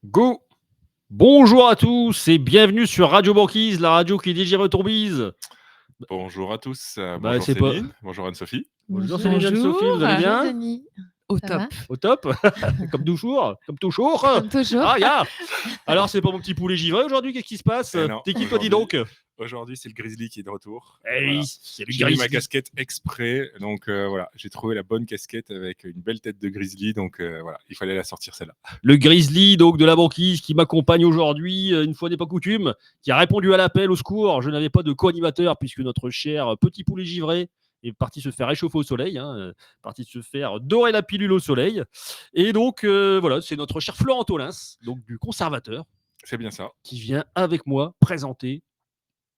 Go! Bonjour à tous et bienvenue sur Radio Banquise, la radio qui digère ton bise. Bonjour à tous, Bah, bonjour c'est pas- Céline, bonjour Anne-Sophie. Bonjour Céline Anne-Sophie, vous allez Bonjour bien? Denis. Au Ça top. va Au top? Comme toujours? Comme toujours? Comme toujours. Ah, ya! Alors, c'est pas mon petit poulet givré aujourd'hui, qu'est-ce qui se passe? Eh non, T'es qui, toi, dis donc? Aujourd'hui, c'est le Grizzly qui est de retour. Eh Voilà. oui, c'est le J'ai mis ma Grizzly. casquette exprès, donc voilà, j'ai trouvé la bonne casquette avec une belle tête de Grizzly, donc voilà, il fallait la sortir celle-là. Le Grizzly, donc, de la banquise, qui m'accompagne aujourd'hui, une fois n'est pas coutume, qui a répondu à l'appel au secours. Je n'avais pas de co-animateur puisque notre cher petit poulet givré est parti se faire réchauffer au soleil, parti se faire dorer la pilule au soleil. Et donc, voilà, c'est notre cher Florent Tolins, donc du conservateur, C'est bien ça. qui vient avec moi présenter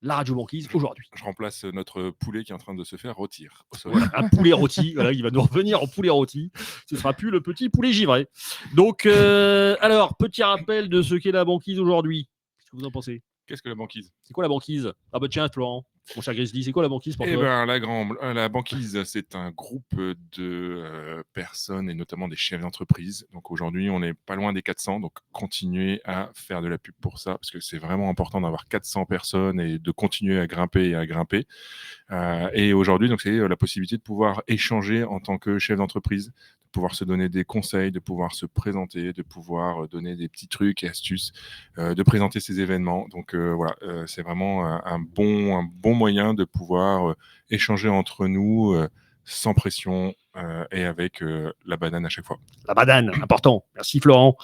la radio banquise aujourd'hui. Je remplace notre poulet qui est en train de se faire rôtir au soleil. Voilà, un poulet rôti, voilà, il va nous revenir en poulet rôti. Ce sera plus le petit poulet givré. Donc, alors, petit rappel de ce qu'est la banquise aujourd'hui. Qu'est-ce que vous en pensez? Qu'est-ce que la banquise? C'est quoi la banquise? Ah bah tiens, Florent, mon cher Grizzly, c'est quoi la banquise pour Eh toi? ben, la banquise, c'est un groupe de personnes et notamment des chefs d'entreprise. Donc aujourd'hui, on n'est pas loin des 400. Donc continuez à faire de la pub pour ça parce que c'est vraiment important d'avoir 400 personnes et de continuer à grimper et à grimper. Et aujourd'hui, donc c'est la possibilité de pouvoir échanger en tant que chef d'entreprise, de pouvoir se donner des conseils, de pouvoir se présenter, de pouvoir donner des petits trucs et astuces, de présenter ces événements. Donc voilà, c'est vraiment un bon moyen de pouvoir échanger entre nous sans pression et avec la banane à chaque fois. La banane, important. Merci Florent.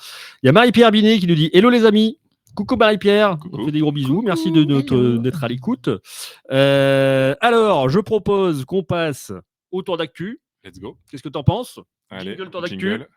Il y a Marie-Pierre Binet qui nous dit hello les amis. Coucou Marie-Pierre, Coucou. on te fait des gros bisous. Coucou, Merci hello. d'être à l'écoute. Alors, je propose qu'on passe au tour d'actu. Let's go. Qu'est-ce que t'en penses? Allez, Jingle, tour d'actu. jingle.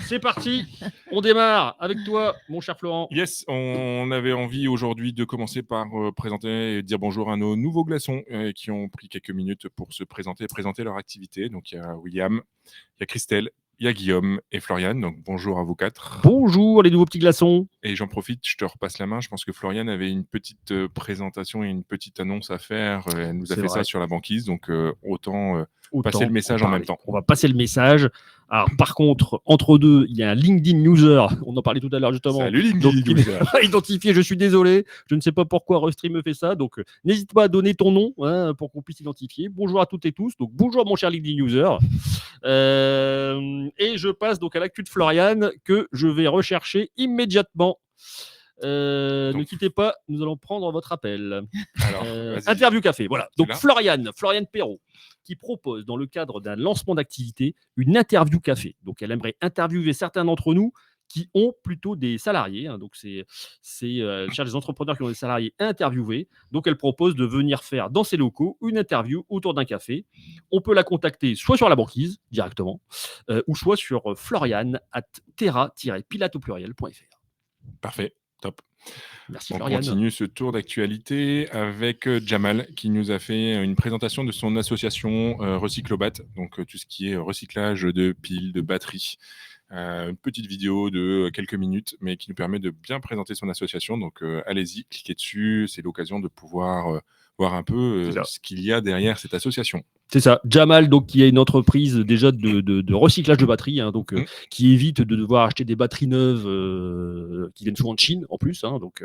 C'est parti. On démarre avec toi, mon cher Florent. Yes, on avait envie aujourd'hui de commencer par présenter et dire bonjour à nos nouveaux glaçons qui ont pris quelques minutes pour se présenter et présenter leur activité. Donc il y a William, il y a Christelle, il y a Guillaume et Florian. Donc bonjour à vous quatre. Bonjour les nouveaux petits glaçons. Et j'en profite, je te repasse la main. Je pense que Florian avait une petite présentation et une petite annonce à faire. Elle nous a C'est fait vrai. ça sur la banquise. Donc autant Autant passer le message en parler. même temps. On va passer le message. Alors, par contre, entre deux, il y a un LinkedIn user. On en parlait tout à l'heure justement. Salut LinkedIn Donc, il user. n'est pas identifié. Je suis désolé. Je ne sais pas pourquoi Restream me fait ça. Donc, n'hésite pas à donner ton nom pour qu'on puisse identifier. Bonjour à toutes et tous. Donc, bonjour mon cher LinkedIn user. Et je passe donc à l'actu de Florian que je vais rechercher immédiatement. Ne Donc- quittez pas, nous allons prendre votre appel. Alors, vas-y. Interview café, voilà. Donc là Florian Perrault, qui propose dans le cadre d'un lancement d'activité une interview café. Donc elle aimerait interviewer certains d'entre nous qui ont plutôt des salariés. Donc elle cherche des entrepreneurs qui ont des salariés à interviewer. Donc elle propose de venir faire dans ses locaux une interview autour d'un café. On peut la contacter soit sur la banquise directement, ou soit sur florian@terra-pilate.fr. Parfait, top. Merci On Florian. continue ce tour d'actualité avec Jamal qui nous a fait une présentation de son association Recyclobat, donc tout ce qui est recyclage de piles, de batteries. Une petite vidéo de quelques minutes, mais qui nous permet de bien présenter son association. Donc allez-y, cliquez dessus, c'est l'occasion de pouvoir voir un peu C'est ça. ce qu'il y a derrière cette association. C'est ça. Jamal, donc, qui est une entreprise déjà de recyclage de batteries, qui évite de devoir acheter des batteries neuves qui viennent souvent de Chine en plus. Donc,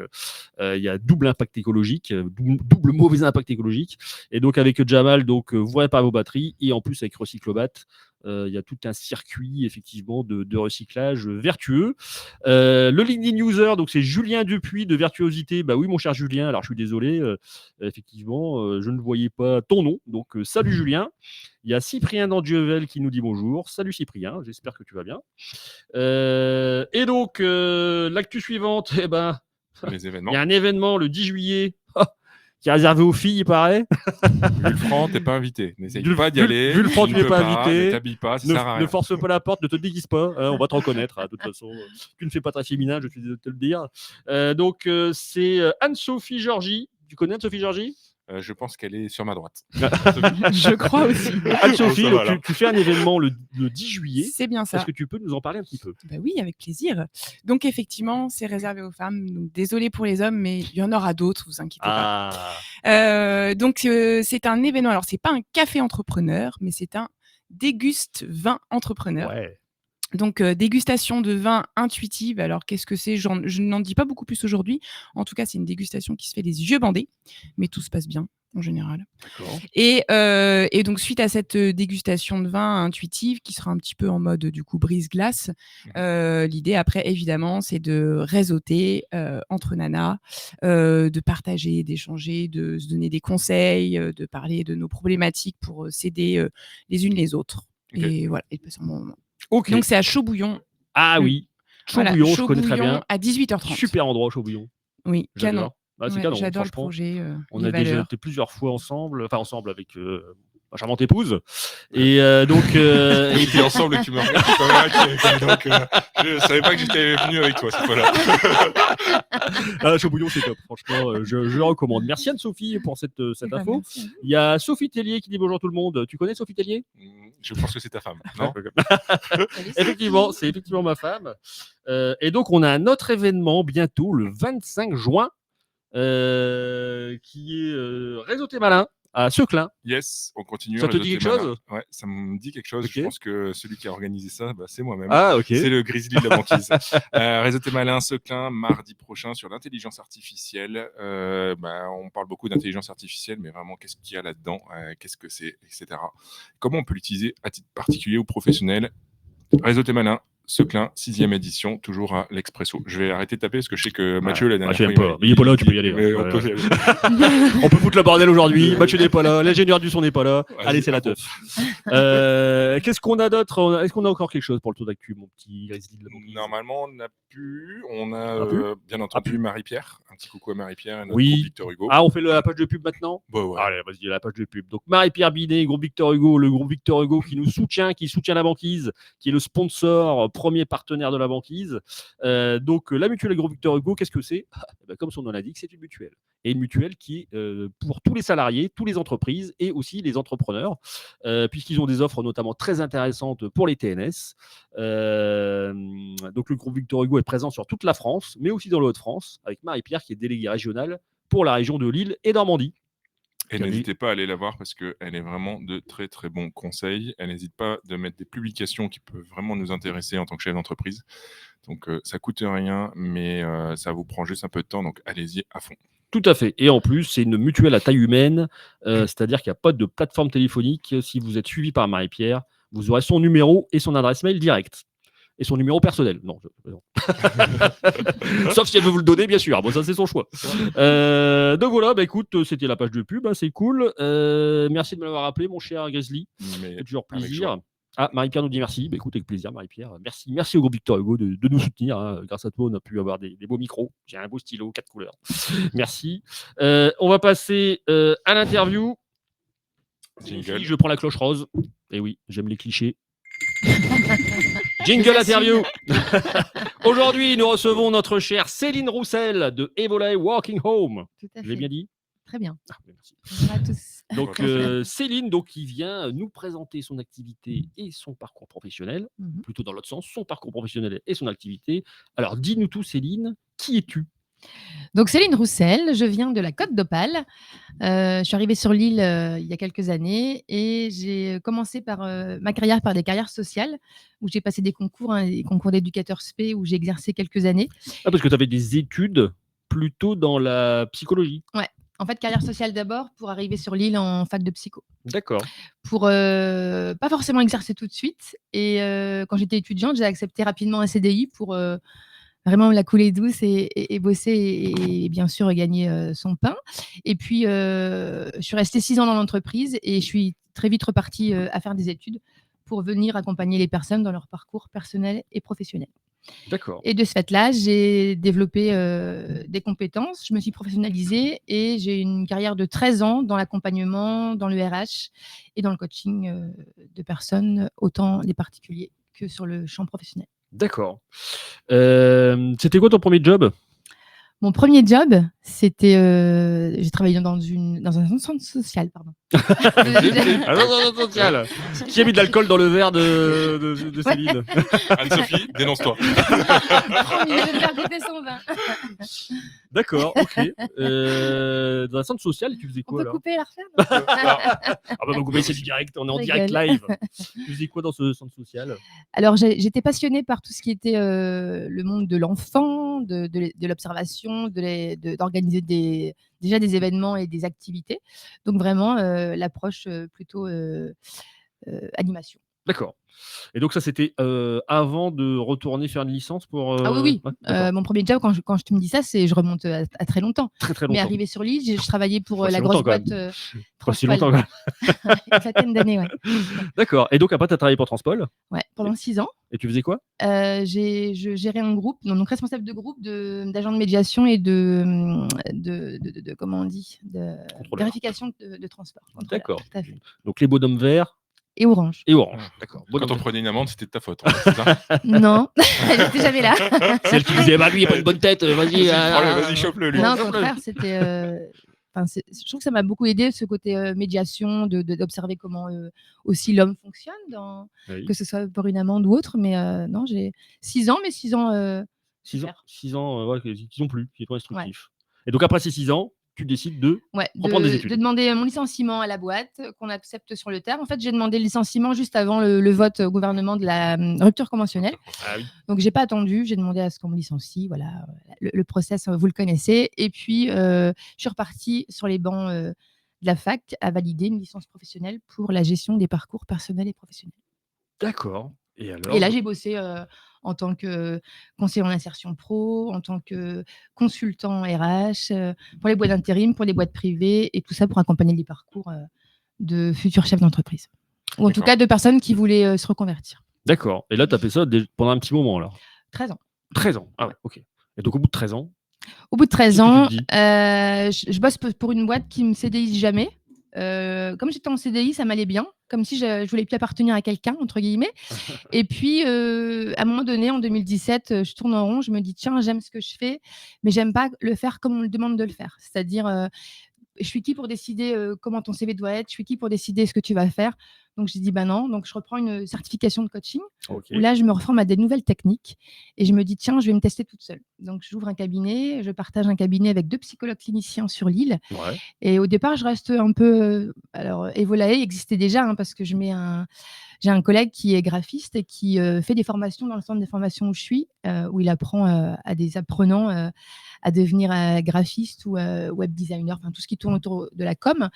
il y a double impact écologique, double mauvais impact écologique. Et donc, avec Jamal, donc, vous réparez vos batteries et en plus, avec Recyclobat, il y a tout un circuit effectivement de recyclage vertueux. Le LinkedIn user, donc c'est Julien Dupuis de Virtuosité. Bah oui, mon cher Julien. Alors je suis désolé, effectivement, je ne voyais pas ton nom. Donc salut Julien. Il y a Cyprien d'Andievel qui nous dit bonjour. Salut Cyprien, j'espère que tu vas bien. Et donc l'actu suivante, Les il événements. y a un événement le 10 juillet. Qui est réservé aux filles, il paraît. Vu le franc, t'es pas invité. N'essaye pas d'y Vu- aller. vu le franc, tu n'es peux pas invité. Ne t'habille pas, ça sert à Ne rien. force pas la porte, ne te déguise pas, on va te reconnaître. De toute façon, tu ne fais pas très féminin, je suis désolé de te le dire. Donc, c'est Anne-Sophie Georgie. Tu connais Anne-Sophie Georgie? Je pense qu'elle est sur ma droite. Je crois aussi. Anne-Sophie, Ça donc, va, alors. tu fais un événement le 10 juillet. C'est bien ça. Est-ce que tu peux nous en parler un petit peu? Bah oui, avec plaisir. Donc effectivement, c'est réservé aux femmes. Donc, désolé pour les hommes, mais il y en aura d'autres, vous inquiétez pas. Donc c'est un événement. Alors c'est pas un café entrepreneur, mais c'est un déguste vin entrepreneur. Ouais. Donc, dégustation de vin intuitive. Alors, qu'est-ce que c'est? Je n'en dis pas beaucoup plus aujourd'hui. En tout cas, c'est une dégustation qui se fait les yeux bandés, mais tout se passe bien en général. D'accord. Et donc, suite à cette dégustation de vin intuitive, qui sera un petit peu en mode du coup brise-glace, l'idée après, évidemment, c'est de réseauter entre nanas, de partager, d'échanger, de se donner des conseils, de parler de nos problématiques pour s'aider les unes les autres. Okay. Et voilà, et de passer un bon moment. Ok. Donc, c'est à Chaud-Bouillon. Ah oui, Chaud-Bouillon, je connais très bien. À 18h30. Super endroit, Chaud-Bouillon. Oui, canon. Ah, c'est Ouais, canon, j'adore le franchement. projet. On les a déjà valeurs. été plusieurs fois ensemble avec ma charmante épouse. Et donc. Et puis ensemble, tu me regardes. Donc, je savais pas que j'étais venu avec toi cette fois-là. Ah, Chaud-Bouillon, c'est top. Franchement, je le recommande. Merci Anne-Sophie pour cette info. Merci. Il y a Sophie Tellier qui dit bonjour tout le monde. Tu connais Sophie Tellier? Je pense que c'est ta femme, non? Effectivement, c'est effectivement ma femme. Et donc, on a un autre événement bientôt, le 25 juin, qui est Réseauté Malin à Seclin. Yes, on continue. Ça te dit quelque chose? Ouais, ça me dit quelque chose. Okay. Je pense que celui qui a organisé ça, c'est moi-même. Ah, ok. C'est le Grizzly de la banquise. Réseauté Malin, Seclin, mardi prochain sur l'intelligence artificielle. On parle beaucoup d'intelligence artificielle, mais vraiment, qu'est-ce qu'il y a là-dedans? Qu'est-ce que c'est, etc. Comment on peut l'utiliser à titre particulier ou professionnel? Réseauté Malin, Seclin, 6e édition, toujours à l'Expresso. Je vais arrêter de taper parce que je sais que Mathieu, la dernière fois, il n'est pas là, tu peux y aller. On peut y aller. On peut foutre le bordel aujourd'hui. Mathieu n'est pas là, l'ingénieur du son n'est pas là. Allez, c'est la teuf. Qu'est-ce qu'on a d'autre? Est-ce qu'on a encore quelque chose pour le tour d'actu, mon petit Grizzly? Normalement, on a pu. On a bien entendu Marie-Pierre. Un petit coucou à Marie-Pierre et notre groupe Victor Hugo. Ah, on fait la page de pub maintenant? Ouais. Allez, vas-y, la page de pub. Donc, Marie-Pierre Binet, groupe Victor Hugo, le groupe Victor Hugo qui nous soutient, qui soutient la banquise, qui est le sponsor, premier partenaire de la banquise. Donc, la mutuelle et groupe Victor Hugo, qu'est-ce que c'est? Comme son nom l'indique, c'est une mutuelle. Et une mutuelle qui est pour tous les salariés, toutes les entreprises et aussi les entrepreneurs, puisqu'ils ont des offres notamment très intéressantes pour les TNS. Donc, le groupe Victor Hugo est présent sur toute la France, mais aussi dans le Hauts-de-France, avec Marie-Pierre qui est déléguée régionale pour la région de Lille et Normandie. Et n'hésitez pas à aller la voir parce qu'elle est vraiment de très très bons conseils. Elle n'hésite pas de mettre des publications qui peuvent vraiment nous intéresser en tant que chef d'entreprise. Donc ça coûte rien, mais ça vous prend juste un peu de temps, donc allez-y à fond. Tout à fait. Et en plus, c'est une mutuelle à taille humaine, c'est-à-dire qu'il n'y a pas de plateforme téléphonique. Si vous êtes suivi par Marie-Pierre, vous aurez son numéro et son adresse mail direct. Et son numéro personnel. Non. Sauf si elle veut vous le donner, bien sûr. Bon, ça, c'est son choix. Donc voilà, écoute, c'était la page de pub. C'est cool. Merci de me l'avoir rappelé, mon cher Grizzly. C'est toujours plaisir. Ah, Marie-Pierre nous dit merci. Écoute, avec plaisir, Marie-Pierre. Merci au groupe Victor Hugo de nous soutenir. Hein. Grâce à toi, on a pu avoir des beaux micros. J'ai un beau stylo, 4 couleurs. Merci. On va passer à l'interview. Je prends la cloche rose. Et oui, j'aime les clichés. Jingle interview. Aujourd'hui, nous recevons notre chère Céline Roussel de Evolay Walking Home. Tout à fait. Je l'ai bien dit? Très bien. Merci. Bonjour à tous. Donc, Céline, qui vient nous présenter son activité et son parcours professionnel, plutôt dans l'autre sens, son parcours professionnel et son activité. Alors, dis-nous tout, Céline, qui es-tu? Donc, Céline Roussel, je viens de la Côte d'Opale. Je suis arrivée sur l'île il y a quelques années et j'ai commencé ma carrière par des carrières sociales où j'ai passé des concours, des concours d'éducateur spé où j'ai exercé quelques années. Ah, parce que tu avais des études plutôt dans la psychologie. Ouais. En fait, carrière sociale d'abord pour arriver sur l'île en fac de psycho. D'accord. Pour pas forcément exercer tout de suite. Et quand j'étais étudiante, j'ai accepté rapidement un CDI pour vraiment la couler douce et bosser et bien sûr gagner son pain. Et puis, je suis restée 6 ans dans l'entreprise et je suis très vite repartie à faire des études pour venir accompagner les personnes dans leur parcours personnel et professionnel. D'accord. Et de ce fait-là, j'ai développé des compétences, je me suis professionnalisée et j'ai une carrière de 13 ans dans l'accompagnement, dans le RH et dans le coaching de personnes, autant des particuliers que sur le champ professionnel. D'accord. C'était quoi ton premier job? Mon premier job, J'ai travaillé dans un centre social, pardon. Social. Qui a mis de l'alcool dans le verre de Céline? Anne-Sophie, dénonce-toi. Promis, je vais me faire goûter son vin. D'accord, ok. Dans un centre social, tu faisais On quoi peut là? couper et la refaire? Ah bah vous coupez, c'est du direct, on est en Je direct rigole. live. Tu faisais quoi dans ce centre social? Alors, j'étais passionnée par tout ce qui était le monde de l'enfant, de l'observation, d'organiser déjà des événements et des activités. Donc, vraiment, l'approche plutôt animation. D'accord. Et donc ça, c'était avant de retourner faire une licence pour... Ah oui, oui. ouais, d'accord. Mon premier job, quand tu me dis ça, je remonte à très longtemps. Très très Mais longtemps. arrivé sur l'île, je travaillais pour Pas si la longtemps, grosse quand boîte Pas si Transpol. longtemps. Une vingtaine d'années, ouais. D'accord. Et donc après, tu as travaillé pour Transpol. Ouais, pendant 6 ans. Et tu faisais quoi? Je gérais un groupe, donc responsable de groupe d'agents de médiation et de comment on dit, de Contrôleur. vérification de transport. Contrôleur, D'accord. tout à fait. Donc les bonhommes verts Et Orange. et orange. D'accord. Quand on prenait une amende, c'était de ta faute. C'est ça? Non, elle n'était jamais là. Celle qui disait, bah lui, il a pas une bonne tête, vas-y. Vas-y, chope-le, lui. Non, au contraire, c'était. Je trouve que ça m'a beaucoup aidé, ce côté médiation, d'observer comment aussi l'homme fonctionne, Oui. que ce soit pour une amende ou autre. Mais non, j'ai 6 ans, mais 6 ans. 6 ans, ouais, qui n'ont plus, qui sont instructifs. Et donc après ces 6 ans, tu décides de reprendre des études. De demander mon licenciement à la boîte, qu'on accepte sur le terme. En fait, j'ai demandé le licenciement juste avant le vote au gouvernement de la rupture conventionnelle. Ah oui. Donc, j'ai pas attendu. J'ai demandé à ce qu'on me licencie. Voilà, le process, vous le connaissez. Et puis, je suis repartie sur les bancs de la fac à valider une licence professionnelle pour la gestion des parcours personnels et professionnels. D'accord. Et alors? Et là, j'ai bossé en tant que conseiller en insertion pro, en tant que consultant RH, pour les boîtes d'intérim, pour les boîtes privées, et tout ça pour accompagner les parcours de futurs chefs d'entreprise. Ou en tout cas de personnes qui voulaient se reconvertir. D'accord. Et là, tu as fait ça pendant un petit moment, là. 13 ans. 13 ans. Ah ouais, ok. Et donc, au bout de 13 ans, Au bout de 13 Qu'est-ce que ans, tu te dis je bosse pour une boîte qui me CDI jamais. Comme j'étais en CDI, ça m'allait bien, comme si je voulais plus appartenir à quelqu'un, entre guillemets. Et puis, à un moment donné, en 2017, je tourne en rond, je me dis, tiens, j'aime ce que je fais, mais j'aime pas le faire comme on me demande de le faire. C'est-à-dire, je suis qui pour décider comment ton CV doit être, je suis qui pour décider ce que tu vas faire. Donc, j'ai dit, bah non. Donc, je reprends une certification de coaching ok. où là, je me reforme à des nouvelles techniques et je me dis, tiens, je vais me tester toute seule. Donc, j'ouvre un cabinet, je partage un cabinet avec 2 psychologues cliniciens sur l'île. Ouais. Et au départ, je reste un peu. Alors, Evolae existait déjà parce que j'ai un collègue qui est graphiste et qui fait des formations dans le centre de formation où je suis, où il apprend à des apprenants à devenir graphiste ou web designer, enfin tout ce qui tourne autour de la com.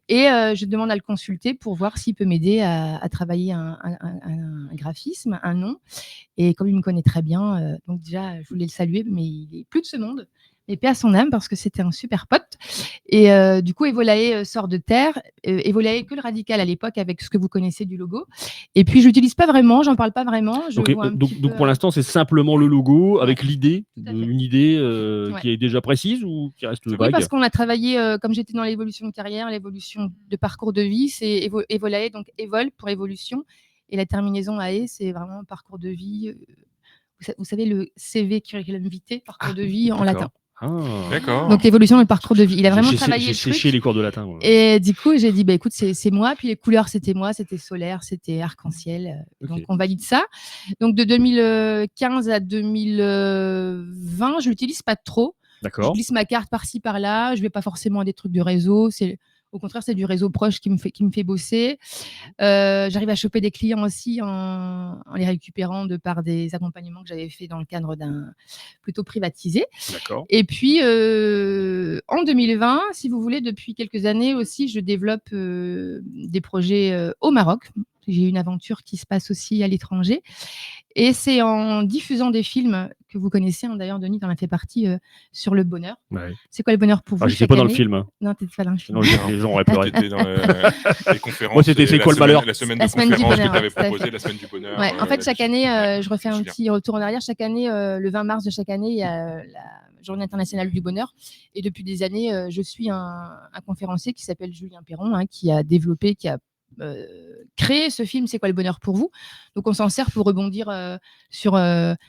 Et je demande à le consulter pour voir s'il peut m'aider à travailler un graphisme, un nom. Et comme il me connaît très bien, donc déjà, je voulais le saluer, mais il est plus de ce monde. Et paix à son âme, parce que c'était un super pote. Et du coup, Evolae sort de terre. Evolae que le radical à l'époque, avec ce que vous connaissez du logo. Et puis, je l'utilise pas vraiment, j'en parle pas vraiment. Okay. Donc pour l'instant, c'est simplement le logo avec l'idée, une idée qui est déjà précise ou qui reste vague? Oui, parce qu'on a travaillé, comme j'étais dans l'évolution de carrière, l'évolution de parcours de vie, c'est Evolae, donc Evol pour évolution. Et la terminaison AE, c'est vraiment parcours de vie. Vous savez, le CV curriculum vitae, parcours de vie en latin. D'accord. Donc l'évolution et le parcours de vie. Il a vraiment travaillé J'ai séché les cours de latin. Ouais. Et du coup, j'ai dit, bah, écoute, c'est moi. Puis les couleurs, c'était moi. C'était solaire, c'était arc-en-ciel. Donc on valide ça. Donc de 2015 à 2020, je l'utilise pas trop. D'accord. Je glisse ma carte par-ci, par-là. Je vais pas forcément à des trucs de réseau. Au contraire, c'est du réseau proche qui me fait bosser. J'arrive à choper des clients aussi en les récupérant de par des accompagnements que j'avais fait dans le cadre d'un plutôt privatisé. D'accord. Et puis, en 2020, si vous voulez, depuis quelques années aussi, je développe des projets au Maroc. J'ai une aventure qui se passe aussi à l'étranger. Et c'est en diffusant des films que vous connaissez, d'ailleurs, Denis en a fait partie, sur le bonheur. Ouais. C'est quoi le bonheur pour vous? Je n'étais pas dans le film. Hein. Non, tu n'étais pas dans le film. Non, les gens auraient pleuré. Dans les conférences. Moi, c'était C'est quoi le malheur? La semaine de conférence que tu avais proposé, la semaine du bonheur. Ouais, en fait, chaque année, je refais un petit retour en arrière. Chaque année, le 20 mars de chaque année, il y a la Journée internationale du bonheur. Et depuis des années, je suis un conférencier qui s'appelle Julien Perron, qui a développé, qui a créé ce film, C'est quoi le bonheur pour vous? Donc, on s'en sert pour rebondir sur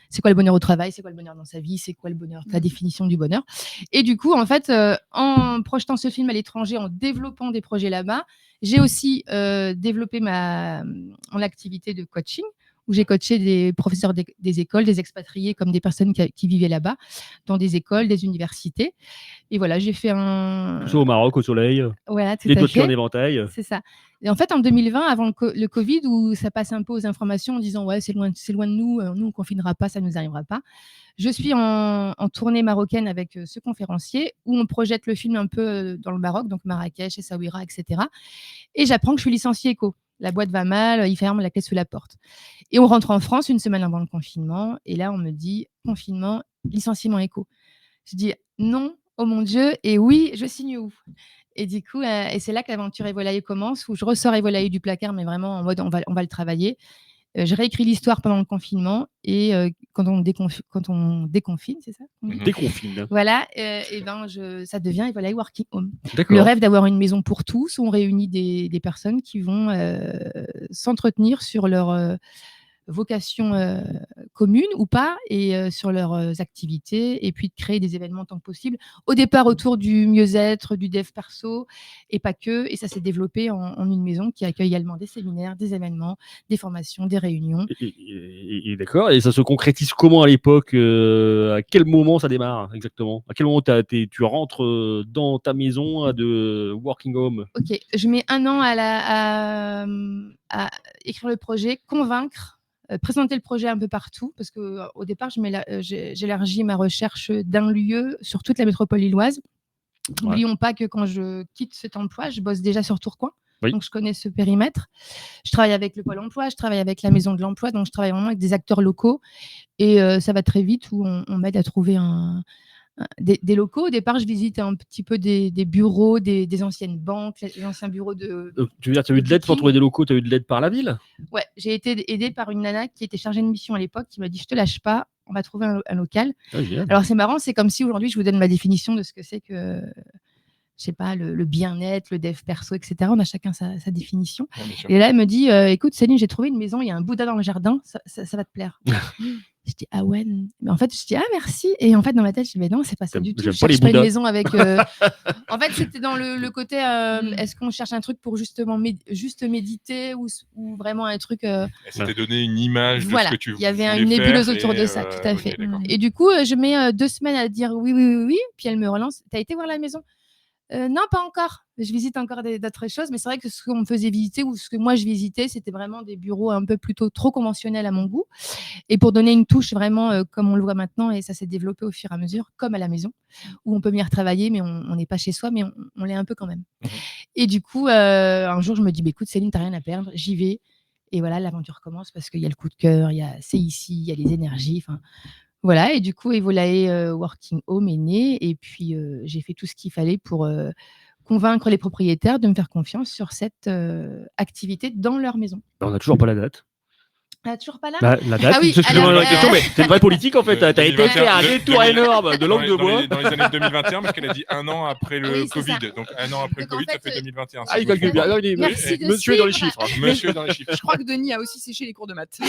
c'est quoi le bonheur au travail, c'est quoi le bonheur dans sa vie, c'est quoi le bonheur, la définition du bonheur. Et du coup, en fait, en projetant ce film à l'étranger, en développant des projets là-bas, j'ai aussi développé mon activité de coaching, où j'ai coaché des professeurs des écoles, des expatriés, comme des personnes qui vivaient là-bas, dans des écoles, des universités. Et voilà, j'ai fait Au Maroc, au soleil, Voilà, tout les à doigts de pied en fait. éventail. C'est ça. Et en fait, en 2020, avant le Covid, où ça passe un peu aux informations en disant ouais, c'est loin de nous, nous on confinera pas, ça nous arrivera pas. Je suis en tournée marocaine avec ce conférencier où on projette le film un peu dans le Maroc, donc Marrakech, Essaouira, etc. Et j'apprends que je suis licenciée éco. La boîte va mal, ils ferment la clé sous la porte. Et on rentre en France une semaine avant le confinement. Et là, on me dit confinement, licenciement éco. Je dis non, oh mon Dieu, et oui, je signe où? Et du coup, et c'est là que l'aventure Evolaillé commence, où je ressors Evolaillé du placard, mais vraiment en mode on va le travailler. Je réécris l'histoire pendant le confinement et quand on déconfine, c'est ça? Déconfine. Voilà, et ben ça devient Evolaillé Working Home. D'accord. Le rêve d'avoir une maison pour tous, où on réunit des personnes qui vont s'entretenir sur leur vocation commune ou pas, et sur leurs activités, et puis de créer des événements tant que possible. Au départ, autour du mieux-être, du dev perso, et pas que. Et ça s'est développé en une maison qui accueille également des séminaires, des événements, des formations, des réunions. Et d'accord. Et ça se concrétise comment à l'époque? À quel moment ça démarre exactement? À quel moment tu rentres dans ta maison de Working Home? Ok, je mets 1 an à écrire le projet, convaincre, présenter le projet un peu partout, parce qu'au départ, j'élargis ma recherche d'un lieu sur toute la métropole lilloise. Ouais. N'oublions pas que quand je quitte cet emploi, je bosse déjà sur Tourcoing. Oui. Donc, je connais ce périmètre. Je travaille avec le Pôle emploi, je travaille avec la Maison de l'emploi, donc je travaille vraiment avec des acteurs locaux. Et ça va très vite, où on m'aide à trouver des locaux. Au départ, je visite un petit peu des bureaux, des anciennes banques, les anciens bureaux de... Tu veux dire, tu as eu de l'aide pour trouver des locaux? Tu as eu de l'aide par la ville? Ouais, j'ai été aidée par une nana qui était chargée de mission à l'époque, qui m'a dit « Je te lâche pas, on va trouver un local. » Alors, c'est marrant, c'est comme si aujourd'hui, je vous donne ma définition de ce que c'est que... je sais pas, le bien-être, le dev perso, etc. On a chacun sa définition. Ouais, et là, elle me dit, écoute, Céline, j'ai trouvé une maison, il y a un Bouddha dans le jardin, ça va te plaire. Je dis, ah ouais. Mais en fait, je dis, ah merci. Et en fait, dans ma tête, je dis, mais non, c'est pas ça du tout. Je cherche pas une maison avec. En fait, c'était dans le côté, est-ce qu'on cherche un truc pour justement juste méditer, ou vraiment un truc. Elle s'était donné une image de ce que tu voulais. Il y avait une nébuleuse autour de ça, tout à fait. Et du coup, je mets 2 semaines à dire oui. Puis elle me relance, t'as été voir la maison? Non, pas encore. Je visite encore d'autres choses, mais c'est vrai que ce qu'on me faisait visiter, ou ce que moi je visitais, c'était vraiment des bureaux un peu plutôt trop conventionnels à mon goût. Et pour donner une touche vraiment comme on le voit maintenant, et ça s'est développé au fur et à mesure, comme à la maison, où on peut venir travailler, mais on n'est pas chez soi, mais on l'est un peu quand même. Et du coup, un jour, je me dis, écoute, Céline, t'as rien à perdre, j'y vais. Et voilà, l'aventure commence, parce qu'il y a le coup de cœur, c'est ici, il y a les énergies. Voilà, et du coup, Evolaillé Working Home est né, et puis j'ai fait tout ce qu'il fallait pour convaincre les propriétaires de me faire confiance sur cette activité dans leur maison. On n'a toujours pas la date. Toujours pas là? La date, oui, c'est une vraie politique en fait. Tu as été fait un détour énorme de langue de bois. Dans les années 2021, parce qu'elle a dit 1 an après le Covid. Donc 1 an après le Covid, ça fait 2021. Ah, il calcule bien. Monsieur est dans les chiffres. Monsieur est dans les chiffres. Je crois que Denis a aussi séché les cours de maths.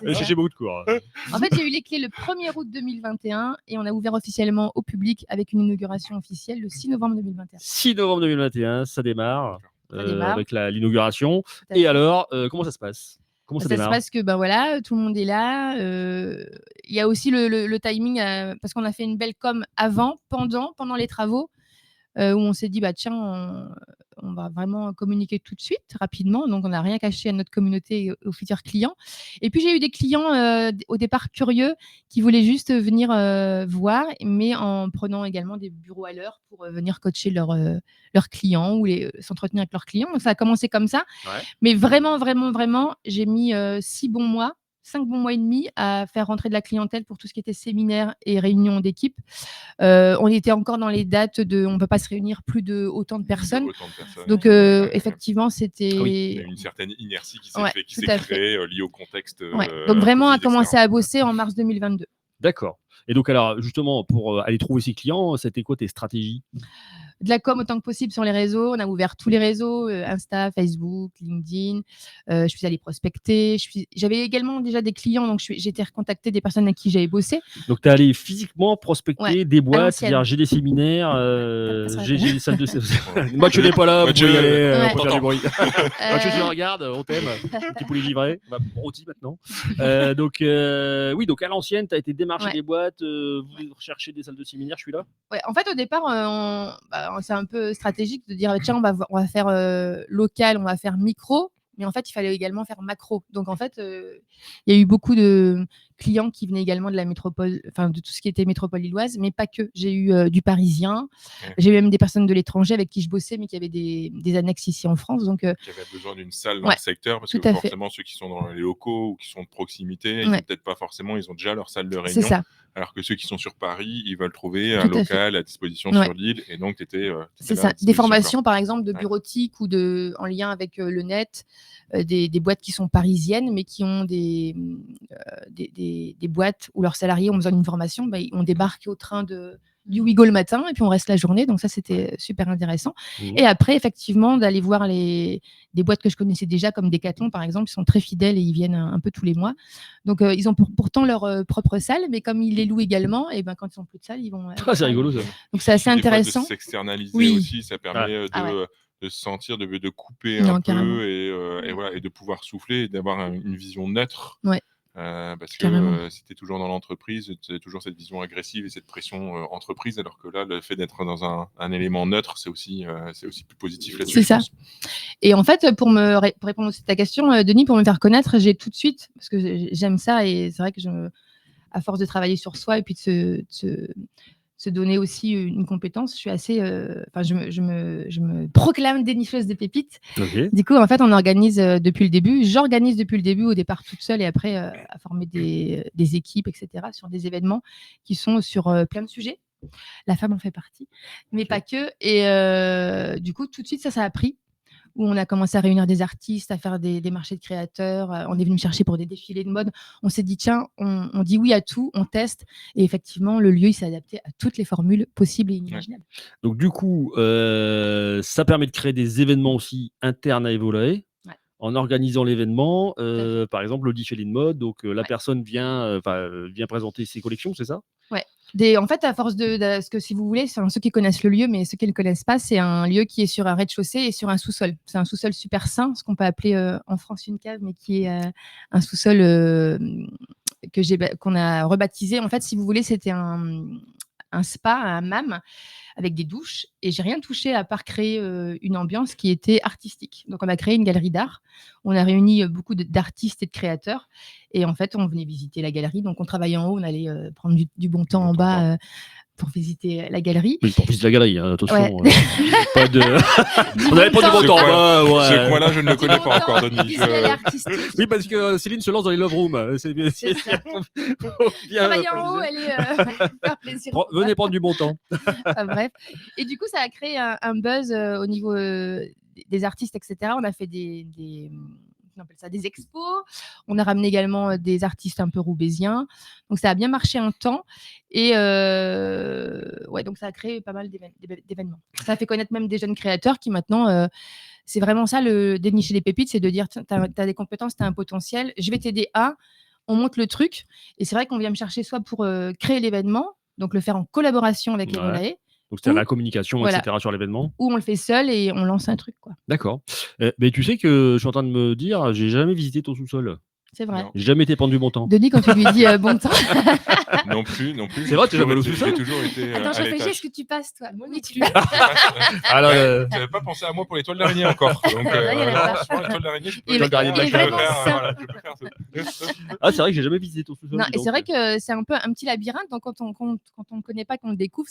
J'ai beaucoup de cours. En fait, j'ai eu les clés le 1er août 2021, et on a ouvert officiellement au public avec une inauguration officielle le 6 novembre 2021. 6 novembre 2021, ça démarre. Avec l'inauguration. Et alors, comment ça se passe? Ça se passe que voilà, tout le monde est là. Il y a aussi le timing, parce qu'on a fait une belle com avant, pendant les travaux, où on s'est dit tiens, on va vraiment communiquer tout de suite, rapidement. Donc on n'a rien caché à notre communauté et aux futurs clients. Et puis j'ai eu des clients au départ curieux, qui voulaient juste venir voir, mais en prenant également des bureaux à l'heure pour venir coacher leurs clients, ou s'entretenir avec leurs clients. Donc ça a commencé comme ça. Ouais. Mais vraiment, j'ai mis 5 bons mois et demi à faire rentrer de la clientèle pour tout ce qui était séminaire et réunion d'équipe. On était encore dans les dates on ne peut pas se réunir plus de autant de personnes. Donc effectivement, c'était... Il y a une certaine inertie qui s'est créée liée au contexte. Donc vraiment, on a commencé à bosser en mars 2022. D'accord. Et donc alors, justement, pour aller trouver ses clients, c'était quoi tes stratégies? de la com autant que possible sur les réseaux. On a ouvert tous les réseaux, Insta, Facebook, LinkedIn. Je suis allée prospecter. J'avais également déjà des clients, donc j'ai été recontacter des personnes avec qui j'avais bossé. Donc, tu es allé physiquement prospecter des boîtes, l'ancienne. c'est-à-dire j'ai des séminaires, ça j'ai des salles de Mathieu n'est pas là, vous Mathieu, pouvez y aller, ouais. on peut faire du bruit. Euh, Mathieu, tu le regardes, on t'aime, petit poulet livré, rôti maintenant. Donc, oui, donc à l'ancienne, tu as été démarcher Ouais. des boîtes, vous recherchez des salles de séminaire, je suis là. Ouais, en fait, au départ, c'est un peu stratégique de dire tiens, on va faire local, on va faire micro, mais en fait, il fallait également faire macro. Donc, en fait, il y a eu beaucoup de clients qui venaient également de la métropole, enfin de tout ce qui était métropole lilloise, mais pas que. J'ai eu du parisien, j'ai eu même des personnes de l'étranger avec qui je bossais, mais qui avaient des annexes ici en France. Donc, Qui avaient besoin d'une salle dans le secteur, parce que tout à fait. forcément, ceux qui sont dans les locaux ou qui sont de proximité, Ouais. peut-être pas forcément, ils ont déjà leur salle de c'est réunion. ça. Alors que ceux qui sont sur Paris, ils veulent trouver Tout un à local à disposition Ouais. sur l'île. Et donc, tu étais C'est là à ça. Des disposition, formations, par exemple, de Ouais. bureautique ou en lien avec le net, des boîtes qui sont parisiennes, mais qui ont des boîtes où leurs salariés ont besoin d'une formation. On débarque au train du Ouigo le matin et puis on reste la journée. Donc ça, c'était super intéressant. Et après, effectivement, d'aller voir des boîtes que je connaissais déjà, comme Decathlon, par exemple, ils sont très fidèles et ils viennent un peu tous les mois. Donc, ils ont pourtant leur propre salle, mais comme ils les louent également, et ben, quand ils n'ont plus de salle, ils vont... Ah, c'est rigolo ça. Donc, c'est assez Des fois, intéressant. de s'externaliser Oui. aussi, ça permet de se sentir, de couper Non, un carrément. peu et voilà, et de pouvoir souffler et d'avoir une vision neutre. Ouais. Parce Carrément. que si tu es toujours dans l'entreprise, tu as toujours cette vision agressive et cette pression entreprise, alors que là, le fait d'être dans un élément neutre, c'est aussi plus positif là-dessus. C'est je ça. pense. Et en fait, pour répondre aussi à ta question, Denis, pour me faire connaître, j'ai tout de suite, parce que j'aime ça, et c'est vrai que à force de travailler sur soi et puis de se donner aussi une compétence, je suis assez, je me proclame dénicheuse de pépites. Ok. Du coup, en fait, j'organise depuis le début, au départ toute seule, et après à former des équipes, etc., sur des événements qui sont sur plein de sujets. La femme en fait partie, mais pas que. Et du coup, tout de suite, ça a pris. Où on a commencé à réunir des artistes, à faire des marchés de créateurs. On est venu me chercher pour des défilés de mode. On s'est dit, tiens, on dit oui à tout, on teste. Et effectivement, le lieu, il s'est adapté à toutes les formules possibles et inimaginables. Donc, du coup, ça permet de créer des événements aussi internes à Evolae. Ouais. En organisant l'événement, fait. par exemple, le défilé de mode, donc la Ouais. personne vient présenter ses collections, c'est ça? Ouais. En fait, à force parce que si vous voulez, ceux qui connaissent le lieu, mais ceux qui ne le connaissent pas, c'est un lieu qui est sur un rez-de-chaussée et sur un sous-sol. C'est un sous-sol super sain, ce qu'on peut appeler en France une cave, mais qui est un sous-sol qu'on a rebaptisé. En fait, si vous voulez, c'était un spa, un MAM, avec des douches, et j'ai rien touché à part créer une ambiance qui était artistique. Donc on a créé une galerie d'art, on a réuni beaucoup d'artistes et de créateurs, et en fait on venait visiter la galerie, donc on travaillait en haut, on allait prendre du bon temps en bas pour visiter la galerie. Oui, pour visiter la galerie, hein, attention. Ouais. Pas de... on n'avait pas de bon temps. Ce coin-là, je ne le connais pas encore, Denis. Oui, parce que Céline se lance dans les love rooms. C'est bien. C'est ça. Travailler en haut, elle est faire plaisir. Venez prendre du bon temps. Bref. Et du coup, ça a créé un buzz au niveau des artistes, etc. On a fait on appelle ça des expos. On a ramené également des artistes un peu roubaisiens. Donc, ça a bien marché un temps. Et donc ça a créé pas mal d'événements. Ça a fait connaître même des jeunes créateurs qui maintenant... c'est vraiment ça, le dénicher des pépites, c'est de dire, tu as des compétences, tu as un potentiel, je vais t'aider on monte le truc. Et c'est vrai qu'on vient me chercher soit pour créer l'événement, donc le faire en collaboration avec Evolae. Donc, c'était la communication, etc. sur l'événement. Ou on le fait seul et on lance un truc, quoi. D'accord. Mais tu sais que je suis en train de me dire, j'ai jamais visité ton sous-sol. C'est vrai. J'ai jamais été pendu bon temps. Denis, quand tu lui dis bon temps. Non plus. C'est vrai, tu jamais au sous-sol. J'ai toujours été. Attends, je à réfléchis, l'étage. est-ce que tu passes, toi? Oui, tu Alors, J'avais pas pensé à moi pour les toiles d'araignée encore. Donc, Là, il y avait pas. franchement, les toiles d'araignée, je peux Et le faire. vraiment ça. Je peux le faire. ah, c'est vrai que j'ai jamais visité ton sous-sol. Non, et c'est vrai que c'est un peu un petit labyrinthe. Donc, quand on ne connaît pas, qu'on le découvre,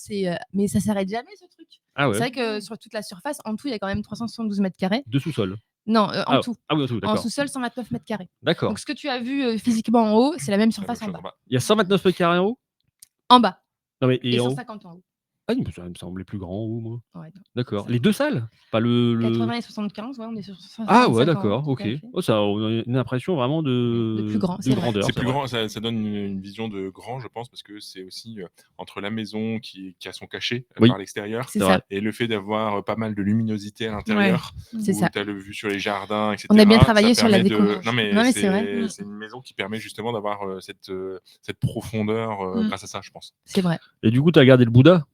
mais ça s'arrête jamais, ce truc. Ah ouais. C'est vrai que sur toute la surface, en tout, il y a quand même 372 mètres carrés. De sous-sol. Non, en tout. Ah oui, en tout, En d'accord. sous-sol, 129 mètres carrés. D'accord. Donc, ce que tu as vu physiquement en haut, c'est la même surface en bas. Il y a 129 mètres carrés en haut? En bas. Non, mais Et en haut. 150 en haut. Ah, ça me semblait plus grand, moi. Ouais, non, D'accord. ça. Les 2 salles? Pas le 80 et 75, ouais, on est sur Ah 65 ouais, ans, d'accord, tout OK. à fait. Oh, ça, on a une impression vraiment De plus grand, de c'est vrai. grandeur, C'est c'est plus vrai. grand, ça donne une vision de grand, je pense, parce que c'est aussi entre la maison qui a son cachet Oui. par l'extérieur C'est C'est ça. vrai. et le fait d'avoir pas mal de luminosité à l'intérieur, C'est où ça. tu as le vue sur les jardins, etc. On a bien ça travaillé sur la permet déco. Non, mais, Non, mais c'est vrai. c'est une maison qui permet justement d'avoir cette profondeur grâce à ça, je pense. C'est vrai. Et du coup, tu as gardé le Bouddha?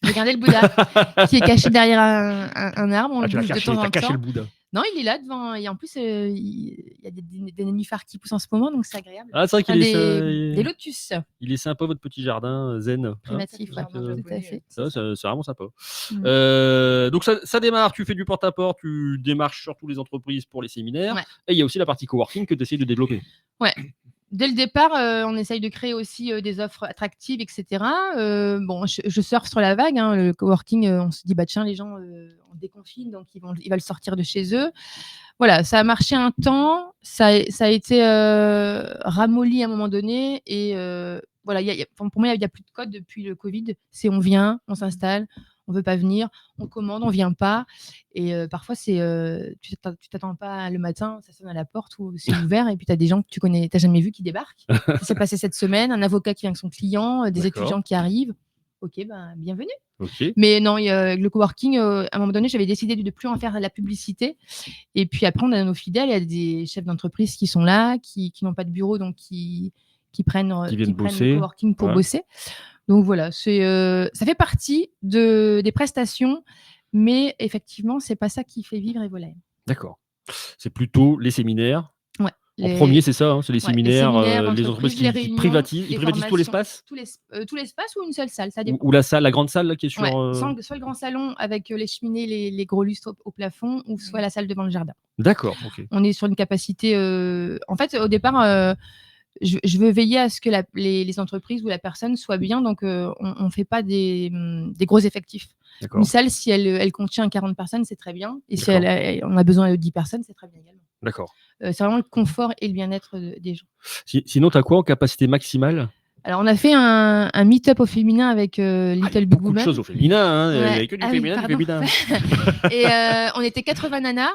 Regardez le Bouddha qui est caché derrière un arbre. On Ah, le tu l'as bouge de caché, temps t'as en caché temps. le Bouddha. Non, il est là devant. Et en plus, il y a des nénuphars qui poussent en ce moment, donc c'est agréable. Ah, c'est vrai Enfin, qu'il est, des lotus il est sympa, votre petit jardin zen. Hein. primatifs, C'est ouais, vrai que- tout à fait. Ça, c'est vraiment sympa. Mm. Donc ça démarre, tu fais du porte-à-porte, tu démarches surtout les entreprises pour les séminaires. Ouais. Et il y a aussi la partie coworking que tu essaies de développer. Ouais. Dès le départ, on essaye de créer aussi des offres attractives, etc. Bon, je surfe sur la vague. Hein, le coworking, on se dit, bah tiens, les gens, on déconfine, donc ils veulent sortir de chez eux. Voilà, ça a marché un temps, ça a été ramolli à un moment donné. Et voilà, pour moi, il n'y a plus de code depuis le Covid. C'est on vient, on s'installe, on veut pas venir, on commande, on vient pas. Et parfois, c'est tu t'attends pas le matin, ça sonne à la porte ou c'est ouvert, et puis tu as des gens que tu connais, t'as jamais vu qui débarquent. Ça s'est passé cette semaine, un avocat qui vient avec son client, des D'accord. étudiants qui arrivent. Ok, ben bienvenue. Ok. Mais non, le coworking, à un moment donné, j'avais décidé de ne plus en faire la publicité. Et puis après, on a nos fidèles, il y a des chefs d'entreprise qui sont là, qui n'ont pas de bureau, donc qui prennent viennent bosser. le coworking pour Ouais. bosser. Donc voilà, ça fait partie des prestations, mais effectivement, c'est pas ça qui fait vivre Evolay. D'accord. C'est plutôt les séminaires. Ouais. En premier, c'est ça, hein, c'est les Ouais, séminaires, les d'entreprise, entreprises les qui réunions, privatisent. les Ils privatisent tout formations, l'espace tout l'espace ou une seule salle, ça dépend. ou la salle, la grande salle là, qui est sur. Ouais, soit le grand salon avec les cheminées, les gros lustres au plafond, ou soit la salle devant le jardin. D'accord, ok. On est sur une capacité. En fait, au départ, je veux veiller à ce que les entreprises ou la personne soit bien, donc on ne fait pas des gros effectifs. D'accord. Une salle, si elle contient 40 personnes, c'est très bien. Et si D'accord. on a besoin de 10 personnes, c'est très bien également. D'accord. C'est vraiment le confort et le bien-être des gens. Sinon, tu as quoi en capacité maximale? Alors, on a fait un meet-up au féminin avec Little Big Beaucoup de Woman. choses au féminin, hein. Il n'y Ouais. avait que du Ah oui, féminin, du pardon. féminin. Et on était 80 nanas.